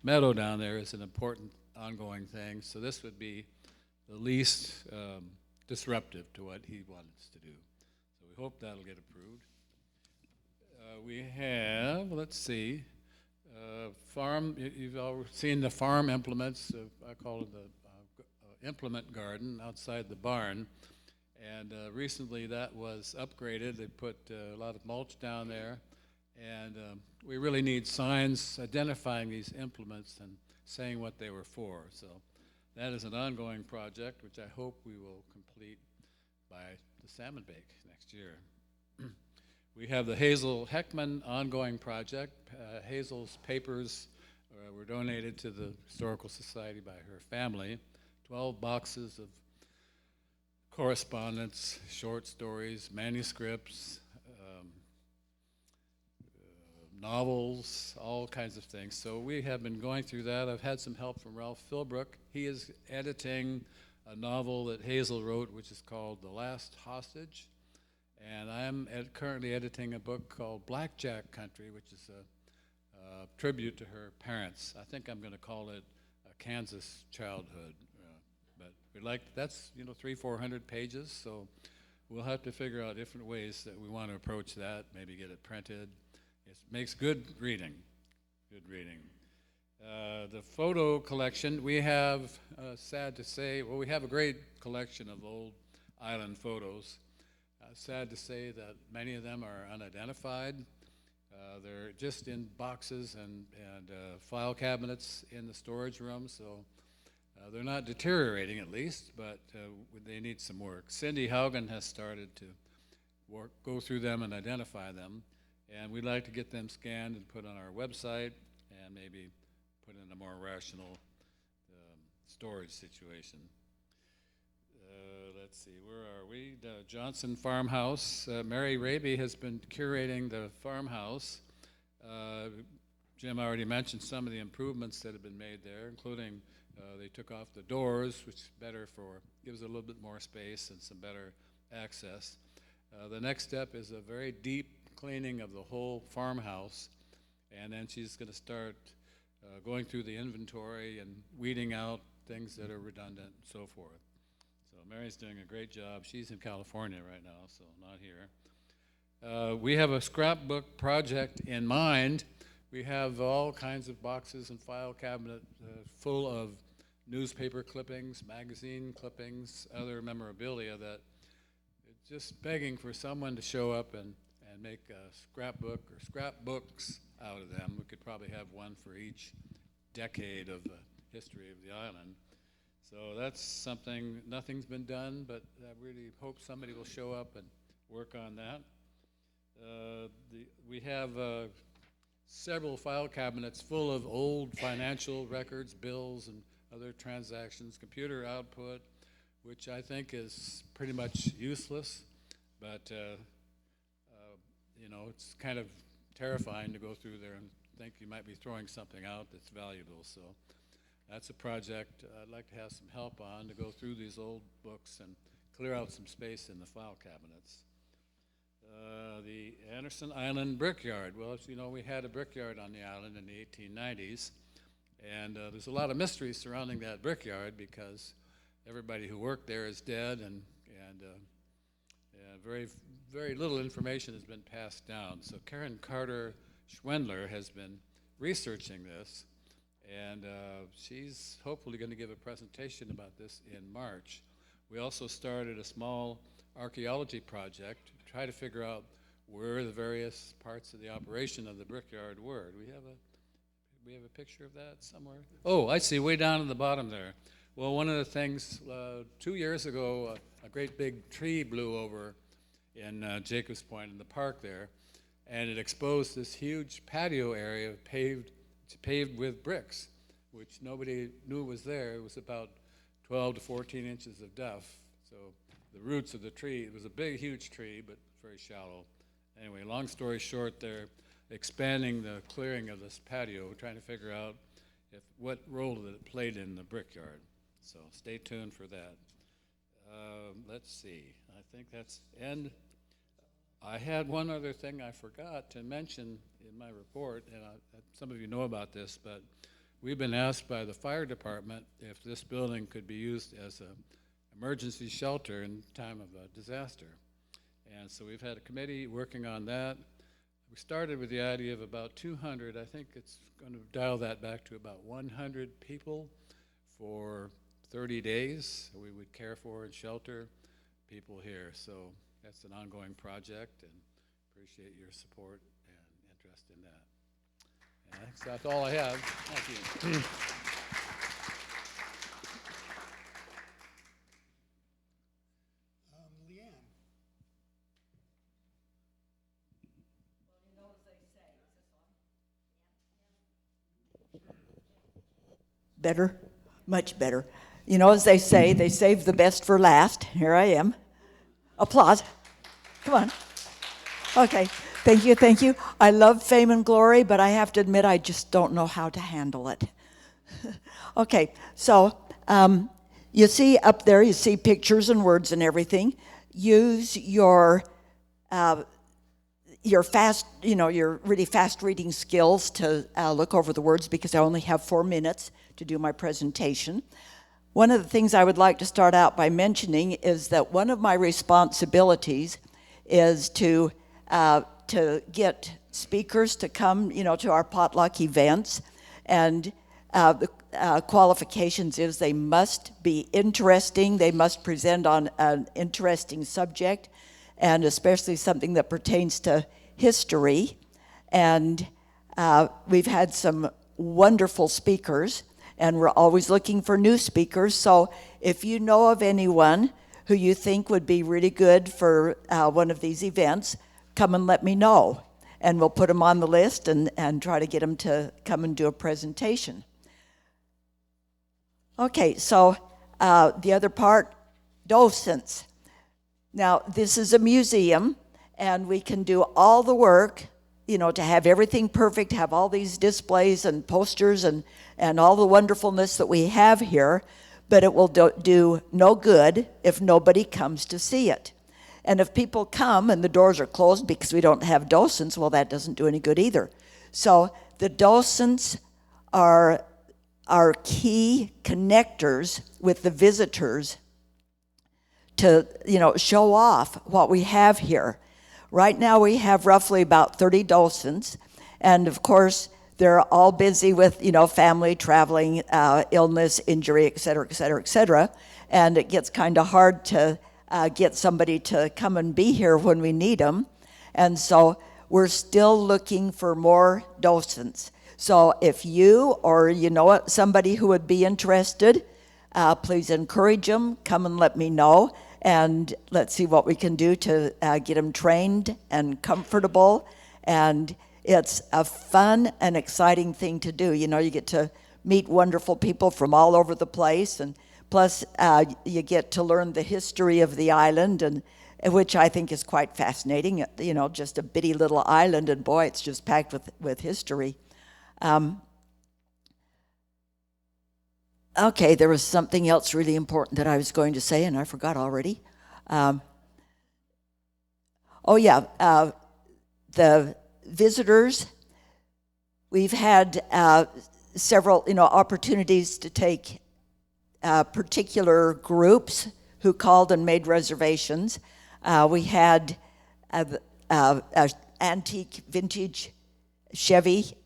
meadow down there is an important ongoing thing. So this would be the least disruptive to what he wants to do. So we hope that'll get approved. We have, let's see, farm, you've all seen the farm implements. I call it the implement garden outside the barn. And recently that was upgraded. They put a lot of mulch down there. And we really need signs identifying these implements and saying what they were for. So that is an ongoing project, which I hope we will complete by the salmon bake next year. We have the Hazel Heckman ongoing project. Hazel's papers were donated to the Historical Society by her family. 12 boxes of correspondence, short stories, manuscripts, novels, all kinds of things. So we have been going through that. I've had some help from Ralph Philbrook. He is editing a novel that Hazel wrote, which is called The Last Hostage. And I'm currently editing a book called Blackjack Country, which is a tribute to her parents. I think I'm going to call it a Kansas Childhood. But we'd like, that's 300-400 pages, so we'll have to figure out different ways that we want to approach that, maybe get it printed. It makes good reading, The photo collection, we have, sad to say, well, we have a great collection of old island photos. Sad to say that many of them are unidentified. They're just in boxes and file cabinets in the storage room, so they're not deteriorating at least, but they need some work. Cindy Haugen has started to go through them and identify them, and we'd like to get them scanned and put on our website and maybe put in a more rational storage situation. Let's see, where are we? The Johnson Farmhouse. Mary Raby has been curating the farmhouse. Jim already mentioned some of the improvements that have been made there, including they took off the doors, which is better gives a little bit more space and some better access. The next step is a very deep cleaning of the whole farmhouse, and then she's going to start going through the inventory and weeding out things that are redundant and so forth. So Mary's doing a great job. She's in California right now, so not here. We have a scrapbook project in mind. We have all kinds of boxes and file cabinet full of newspaper clippings, magazine clippings, other memorabilia that it's just begging for someone to show up and make a scrapbook or scrapbooks out of them. We could probably have one for each decade of the history of the island. So that's something, nothing's been done, but I really hope somebody will show up and work on that. We have several file cabinets full of old financial records, bills, and other transactions, computer output, which I think is pretty much useless, but it's kind of terrifying to go through there and think you might be throwing something out that's valuable. So that's a project I'd like to have some help on, to go through these old books and clear out some space in the file cabinets. The Anderson Island Brickyard. Well, as you know, we had a brickyard on the island in the 1890s, and there's a lot of mystery surrounding that brickyard because everybody who worked there is dead, and very little information has been passed down. So Karen Carter Schwendler has been researching this, and she's hopefully going to give a presentation about this in March. We also started a small archaeology project to try to figure out where the various parts of the operation of the brickyard were. Do we have a we have a picture of that somewhere? Oh, I see, way down at the bottom there. Well, one of the things, 2 years ago, a great big tree blew over in Jacobs Point in the park there, and it exposed this huge patio area paved with bricks, which nobody knew was there. It was about 12 to 14 inches of duff. So the roots of the tree, it was a big, huge tree, but very shallow. Anyway, long story short, they're expanding the clearing of this patio, trying to figure out what role that it played in the brickyard. So stay tuned for that. Let's see, I think that's, and I had one other thing I forgot to mention in my report, and some of you know about this, but we've been asked by the fire department if this building could be used as an emergency shelter in time of a disaster. And so we've had a committee working on that. We started with the idea of about 200. I think it's going to dial that back to about 100 people for 30 days. We would care for and shelter people here. So that's an ongoing project, and appreciate your support and interest in that. And I think that's all I have. Thank you. Leanne. Better, much better. You know, as they say, they save the best for last. Here I am. Applause. Come on. Okay, thank you, thank you. I love fame and glory, but I have to admit I just don't know how to handle it. Okay, so you see up there, you see pictures and words and everything. Use your fast, your really fast reading skills to look over the words, because I only have 4 minutes to do my presentation. One of the things I would like to start out by mentioning is that one of my responsibilities is to get speakers to come, to our potluck events, and the qualifications is they must be interesting, they must present on an interesting subject, and especially something that pertains to history. And we've had some wonderful speakers, and we're always looking for new speakers. So if you know of anyone who you think would be really good for one of these events, come and let me know. And we'll put them on the list and try to get them to come and do a presentation. Okay, so the other part, docents. Now, this is a museum, and we can do all the work, to have everything perfect, have all these displays and posters and all the wonderfulness that we have here, but it will do no good if nobody comes to see it. And if people come and the doors are closed because we don't have docents, well, that doesn't do any good either. So the docents are key connectors with the visitors to, show off what we have here. Right now we have roughly about 30 docents, and of course they're all busy with, family, traveling, illness, injury, et cetera, et cetera, et cetera, and it gets kind of hard to get somebody to come and be here when we need them, and so we're still looking for more docents. So if you or somebody who would be interested, please encourage them, come and let me know, and let's see what we can do to get them trained and comfortable. And it's a fun and exciting thing to do. You get to meet wonderful people from all over the place, and plus you get to learn the history of the island, and which I think is quite fascinating. Just a bitty little island, and boy, it's just packed with history. Okay, there was something else really important that I was going to say, and I forgot already. The visitors, we've had several, opportunities to take particular groups who called and made reservations. We had an antique vintage Chevy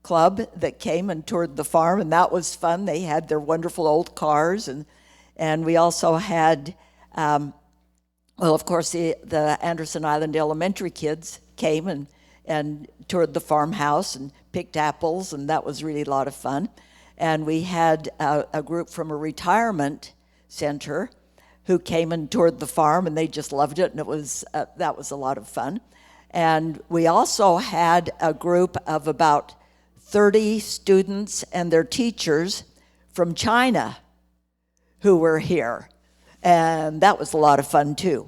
club that came and toured the farm, and that was fun. They had their wonderful old cars, and we also had, of course, the Anderson Island Elementary kids came and toured the farmhouse and picked apples, and that was really a lot of fun. And we had a group from a retirement center who came and toured the farm, and they just loved it, and it was that was a lot of fun. And we also had a group of about 30 students and their teachers from China who were here, and that was a lot of fun too.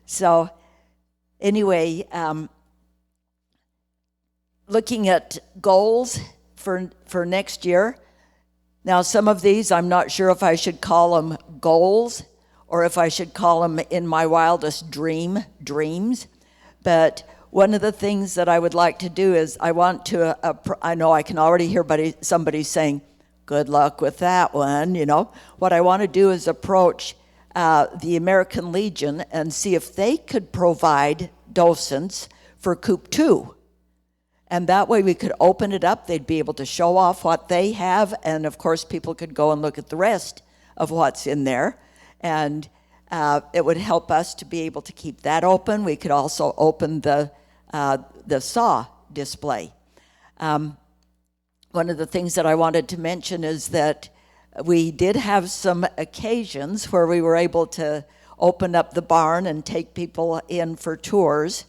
So anyway, looking at goals for next year. Now, some of these I'm not sure if I should call them goals or if I should call them in my wildest dreams. But one of the things that I would like to do is I want to, I know I can already hear somebody saying, good luck with that one, you know. What I want to do is approach the American Legion and see if they could provide docents for Coop 2. And that way we could open it up. They'd be able to show off what they have. And of course, people could go and look at the rest of what's in there. And it would help us to be able to keep that open. We could also open the SAW display. One of the things that I wanted to mention is that we did have some occasions where we were able to open up the barn and take people in for tours,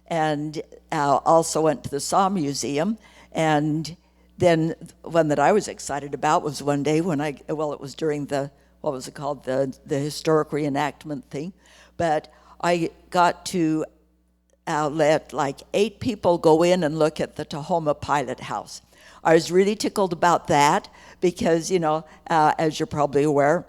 and also went to the SAW Museum. And then one that I was excited about was one day when it was during the, what was it called, the historic reenactment thing, but I got to let like 8 people go in and look at the Tahoma Pilot House. I was really tickled about that because, you know, as you're probably aware,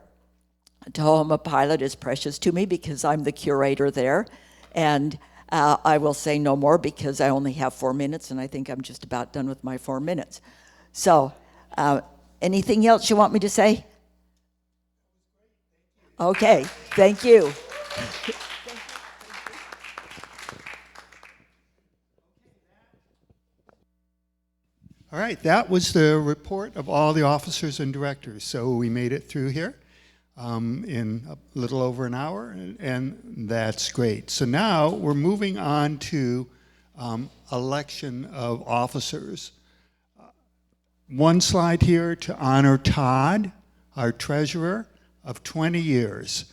Tahoma Pilot is precious to me because I'm the curator there. And I will say no more because I only have 4 minutes, and I think I'm just about done with my 4 minutes. So, anything else you want me to say? Okay, thank you. All right, that was the report of all the officers and directors. So we made it through here in a little over an hour, and that's great. So now we're moving on to election of officers. One slide here to honor Todd, our treasurer of 20 years.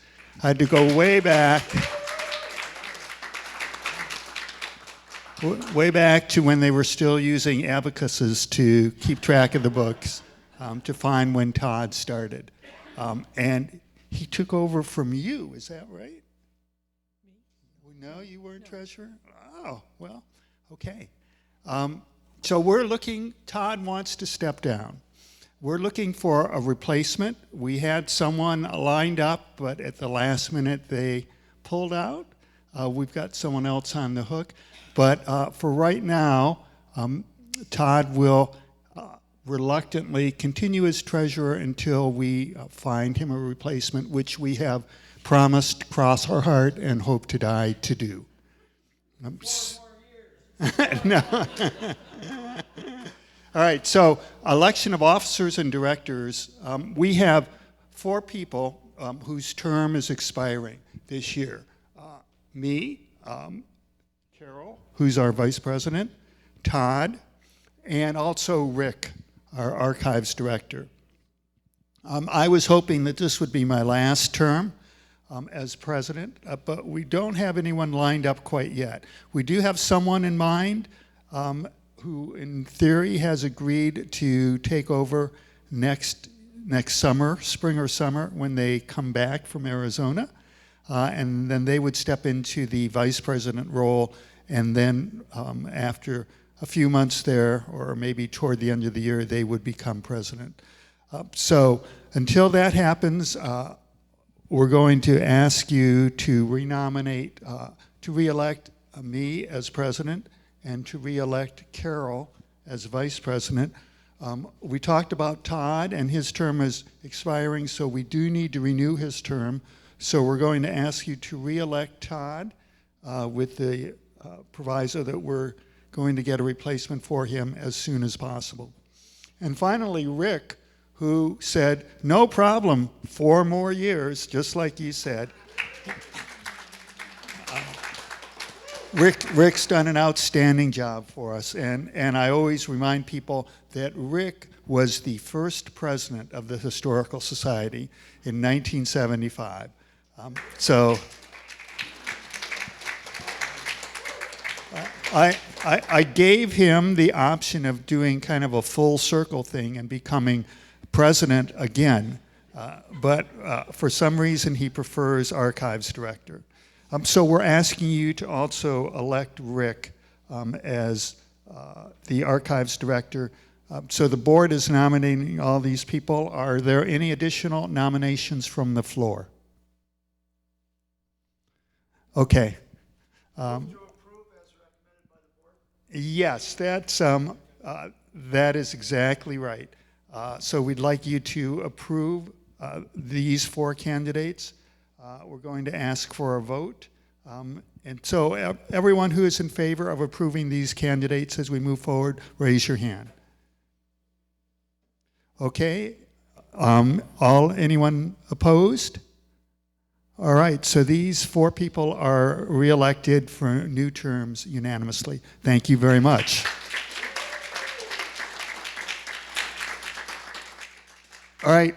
I had to go way back to when they were still using abacuses to keep track of the books to find when Todd started. And he took over from you, is that right? Me? No, you weren't treasurer? Oh, well, okay. So we're looking, Todd wants to step down. We're looking for a replacement. We had someone lined up, but at the last minute they pulled out. We've got someone else on the hook. But for right now, Todd will reluctantly continue as treasurer until we find him a replacement, which we have promised, cross our heart, and hope to die to do. 4 more years. No. All right, so election of officers and directors. We have 4 people whose term is expiring this year. Me, Carol, who's our vice president, Todd, and also Rick, our archives director. I was hoping that this would be my last term as president, but we don't have anyone lined up quite yet. We do have someone in mind who, in theory, has agreed to take over next summer, spring or summer, when they come back from Arizona. And then they would step into the vice president role, and then after a few months there, or maybe toward the end of the year, they would become president. So until that happens, we're going to ask you to renominate, to reelect me as president and to reelect Carol as vice president. We talked about Todd, and his term is expiring, so we do need to renew his term. So we're going to ask you to reelect Todd with the proviso that we're going to get a replacement for him as soon as possible. And finally, Rick, who said, no problem, 4 more years, just like you said. Rick's done an outstanding job for us, and I always remind people that Rick was the first president of the Historical Society in 1975. So I gave him the option of doing kind of a full circle thing and becoming president again, but for some reason he prefers archives director. So we're asking you to also elect Rick as the archives director. So the board is nominating all these people. Are there any additional nominations from the floor? Okay. Yes, that is exactly right. So we'd like you to approve these 4 candidates. We're going to ask for a vote. And so everyone who is in favor of approving these candidates as we move forward, raise your hand. Okay. Anyone opposed? All right, so these 4 people are reelected for new terms unanimously. Thank you very much. All right,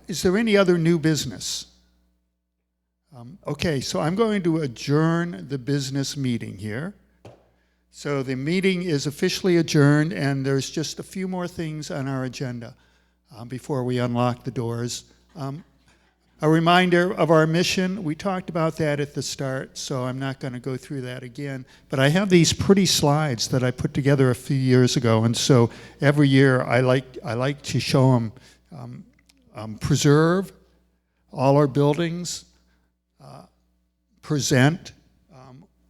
is there any other new business? Okay, so I'm going to adjourn the business meeting here. So the meeting is officially adjourned, and there's just a few more things on our agenda before we unlock the doors. A reminder of our mission, we talked about that at the start, so I'm not going to go through that again. But I have these pretty slides that I put together a few years ago, and so every year I like to show them. Preserve all our buildings, present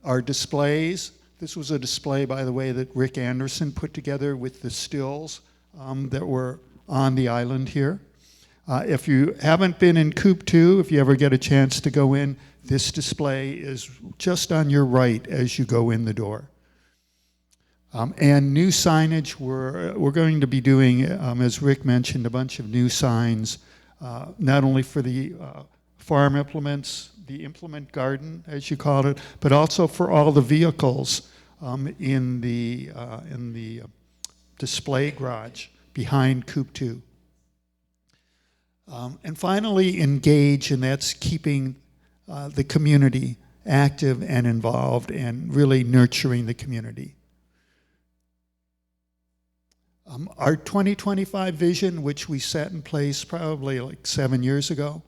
our displays. This was a display, by the way, that Rick Anderson put together with the stills that were on the island here. If you haven't been in Coop 2, if you ever get a chance to go in, this display is just on your right as you go in the door. And new signage, we're going to be doing, as Rick mentioned, a bunch of new signs, not only for the farm implements, the implement garden, as you called it, but also for all the vehicles in the display garage behind Coop 2. And finally, engage, and that's keeping the community active and involved and really nurturing the community. Our 2025 vision, which we set in place probably like 7 years ago,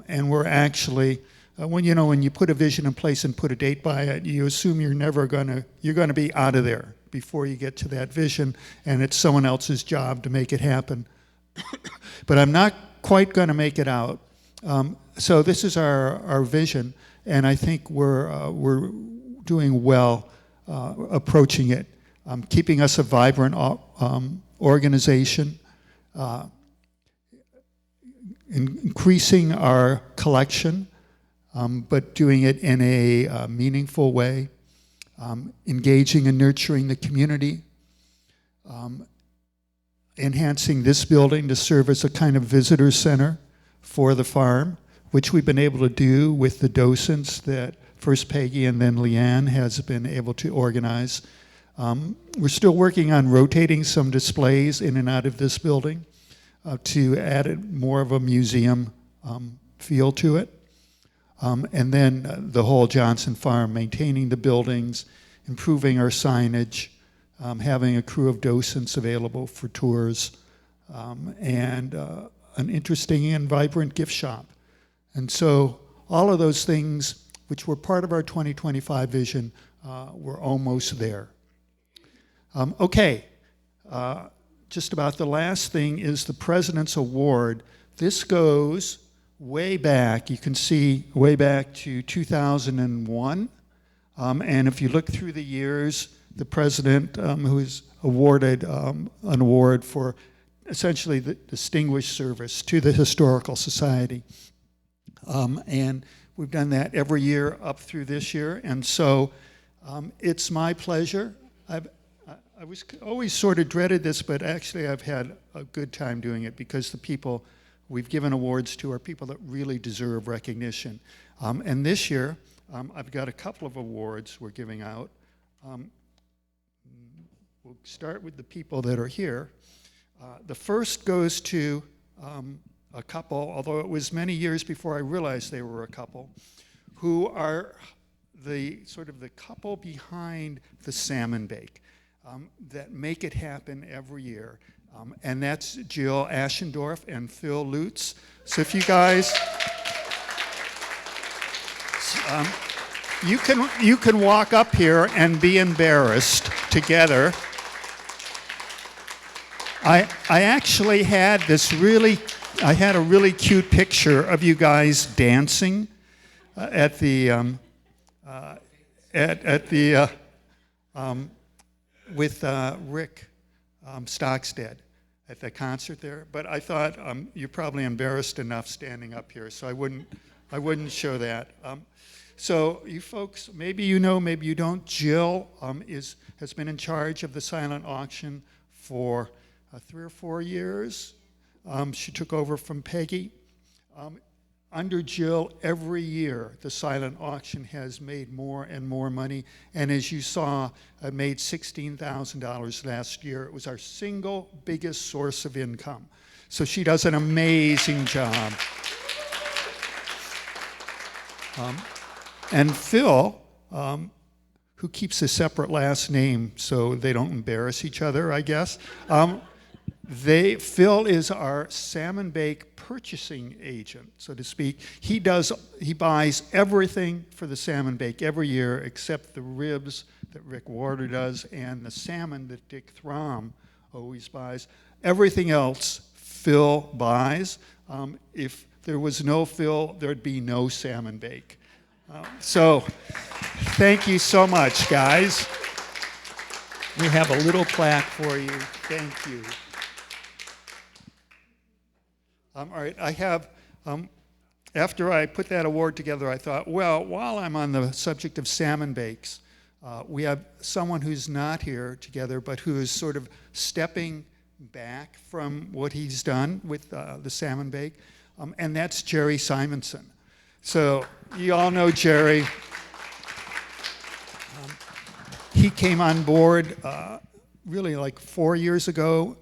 and we're actually, when you put a vision in place and put a date by it, you assume you're going to be out of there before you get to that vision, and it's someone else's job to make it happen. But I'm not quite going to make it out. So this is our vision, and I think we're doing well approaching it. Keeping us a vibrant organization, increasing our collection, but doing it in a meaningful way, engaging and nurturing the community, enhancing this building to serve as a kind of visitor center for the farm, which we've been able to do with the docents that first Peggy and then Leanne has been able to organize. We're still working on rotating some displays in and out of this building to add more of a museum feel to it. And then the whole Johnson Farm, maintaining the buildings, improving our signage, having a crew of docents available for tours, and an interesting and vibrant gift shop. And so all of those things, which were part of our 2025 vision, we're almost there. Okay, just about the last thing is the President's Award. This goes way back. You can see way back to 2001. And if you look through the years, the President who is awarded an award for essentially the distinguished service to the Historical Society. And we've done that every year up through this year. And so it's my pleasure. I was always sort of dreaded this, but actually I've had a good time doing it because the people we've given awards to are people that really deserve recognition. And this year, I've got a couple of awards we're giving out. We'll start with the people that are here. The first goes to a couple, although it was many years before I realized they were a couple, who are the sort of the couple behind the salmon bake that make it happen every year. And that's Jill Aschendorf and Phil Lutz. So if you guys, you can walk up here and be embarrassed together. I actually had I had a really cute picture of you guys dancing at the with Rick Stockstead at the concert there. But I thought you're probably embarrassed enough standing up here, so I wouldn't show that. So you folks, maybe you know, maybe you don't. Jill has been in charge of the silent auction for 3 or 4 years. She took over from Peggy. Under Jill, every year, the silent auction has made more and more money. And as you saw, it made $16,000 last year. It was our single biggest source of income. So she does an amazing job. And Phil, who keeps a separate last name so they don't embarrass each other, I guess. Phil is our salmon bake purchasing agent, so to speak. He buys everything for the salmon bake every year except the ribs that Rick Warder does and the salmon that Dick Throm always buys. Everything else Phil buys. If there was no Phil, there'd be no salmon bake. So thank you so much, guys. We have a little plaque for you. Thank you. All right, I have, after I put that award together, I thought, well, while I'm on the subject of salmon bakes, we have someone who's not here together, but who is sort of stepping back from what he's done with the salmon bake, and that's Jerry Simonson. So you all know Jerry. He came on board really like 4 years ago,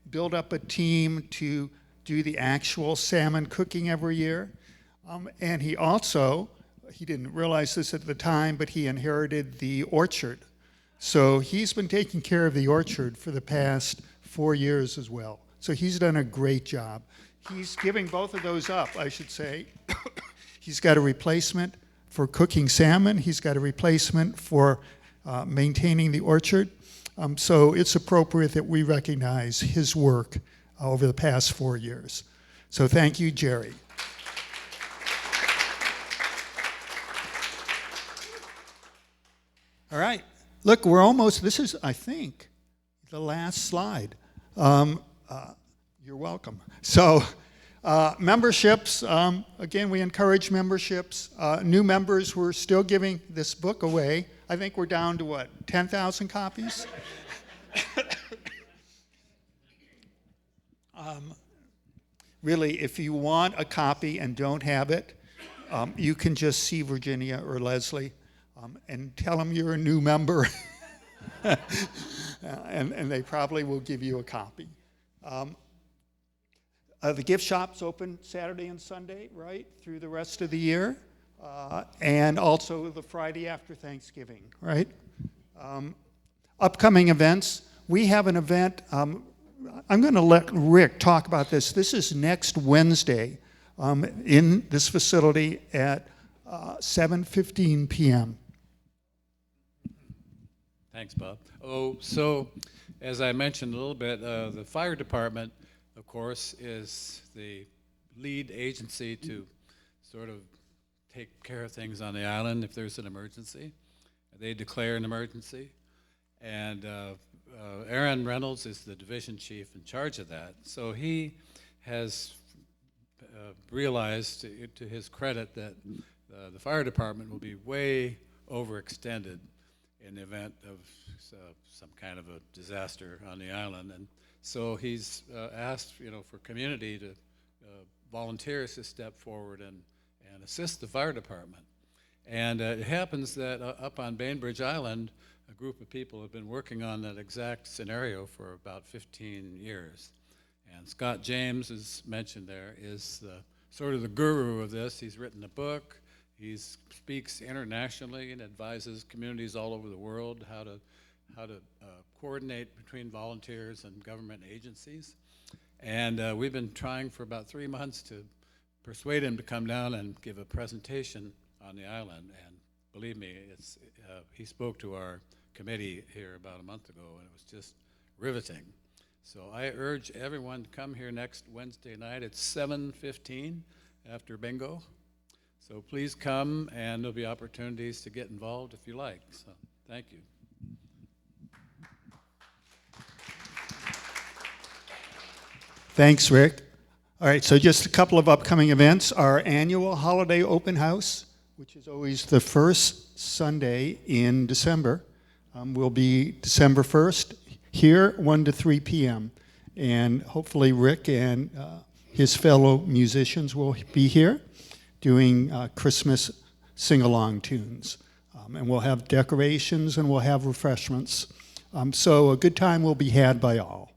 built up a team to do the actual salmon cooking every year. And he didn't realize this at the time, but he inherited the orchard. So he's been taking care of the orchard for the past 4 years as well. So he's done a great job. He's giving both of those up, I should say. He's got a replacement for cooking salmon. He's got a replacement for maintaining the orchard. So it's appropriate that we recognize his work over the past 4 years. So thank you, Jerry. All right. Look, we're almost, this is, I think, the last slide. You're welcome. So memberships, again, we encourage memberships. New members, we're still giving this book away. I think we're down to what, 10,000 copies? Really, if you want a copy and don't have it, you can just see Virginia or Leslie and tell them you're a new member, and they probably will give you a copy. The gift shop's open Saturday and Sunday, right, through the rest of the year, and also the Friday after Thanksgiving, right? Upcoming events, we have an event. I'm going to let Rick talk about this. This is next Wednesday in this facility at 7:15 p.m. Thanks, Bob. So as I mentioned a little bit, the fire department, of course, is the lead agency to sort of take care of things on the island if there's an emergency. They declare an emergency, and Aaron Reynolds is the division chief in charge of that. So he has realized, to his credit, that the fire department will be way overextended in the event of some kind of a disaster on the island. And so he's asked, for community to volunteers to step forward and assist the fire department. And it happens that up on Bainbridge Island, a group of people have been working on that exact scenario for about 15 years. And Scott James, as mentioned there, is sort of the guru of this. He's written a book. He speaks internationally and advises communities all over the world how to coordinate between volunteers and government agencies. And we've been trying for about 3 months to persuade him to come down and give a presentation on the island. And believe me, he spoke to our committee here about a month ago, and it was just riveting. So I urge everyone to come here next Wednesday night at 7:15 after bingo. So please come, and there'll be opportunities to get involved if you like. So thank you. Thanks, Rick. All right, so just a couple of upcoming events. Our annual holiday open house, which is always the first Sunday in December, will be December 1st here, 1 to 3 p.m. And hopefully Rick and his fellow musicians will be here doing Christmas sing-along tunes. And we'll have decorations and we'll have refreshments. So a good time will be had by all.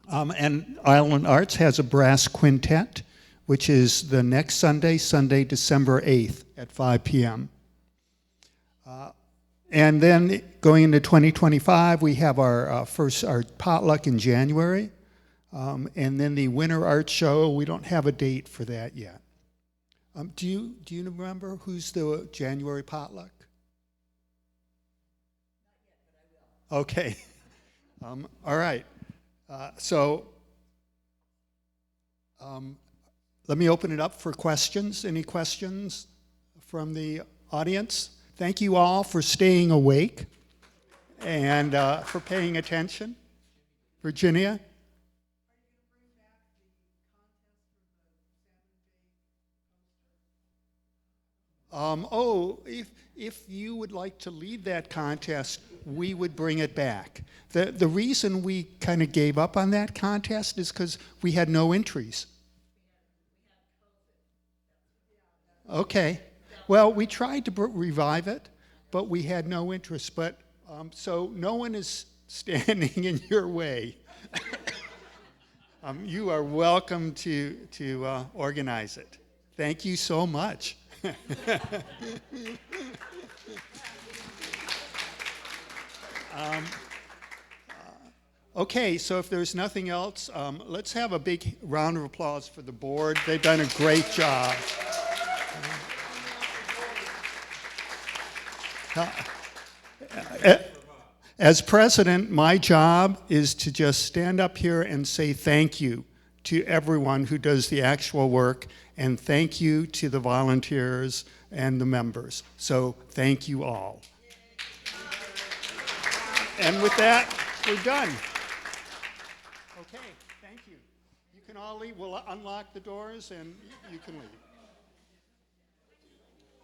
And Island Arts has a brass quintet, which is the next Sunday, December 8th at 5 p.m. And then going into 2025, we have our potluck in January. And then the Winter Art Show, we don't have a date for that yet. Do you remember who's the January potluck? Not yet, but I will. Okay. All right. Let me open it up for questions. Any questions from the audience? Thank you all for staying awake and for paying attention. Virginia? If you would like to lead that contest, we would bring it back. The reason we kind of gave up on that contest is because we had no entries. Okay. Well, we tried to revive it, but we had no interest. But so no one is standing in your way. You are welcome to organize it. Thank you so much. Okay, so if there's nothing else, let's have a big round of applause for the board. They've done a great job. As president, my job is to just stand up here and say thank you to everyone who does the actual work, and thank you to the volunteers and the members. So thank you all. And with that, we're done. Okay, thank you. You can all leave. We'll unlock the doors and you can leave.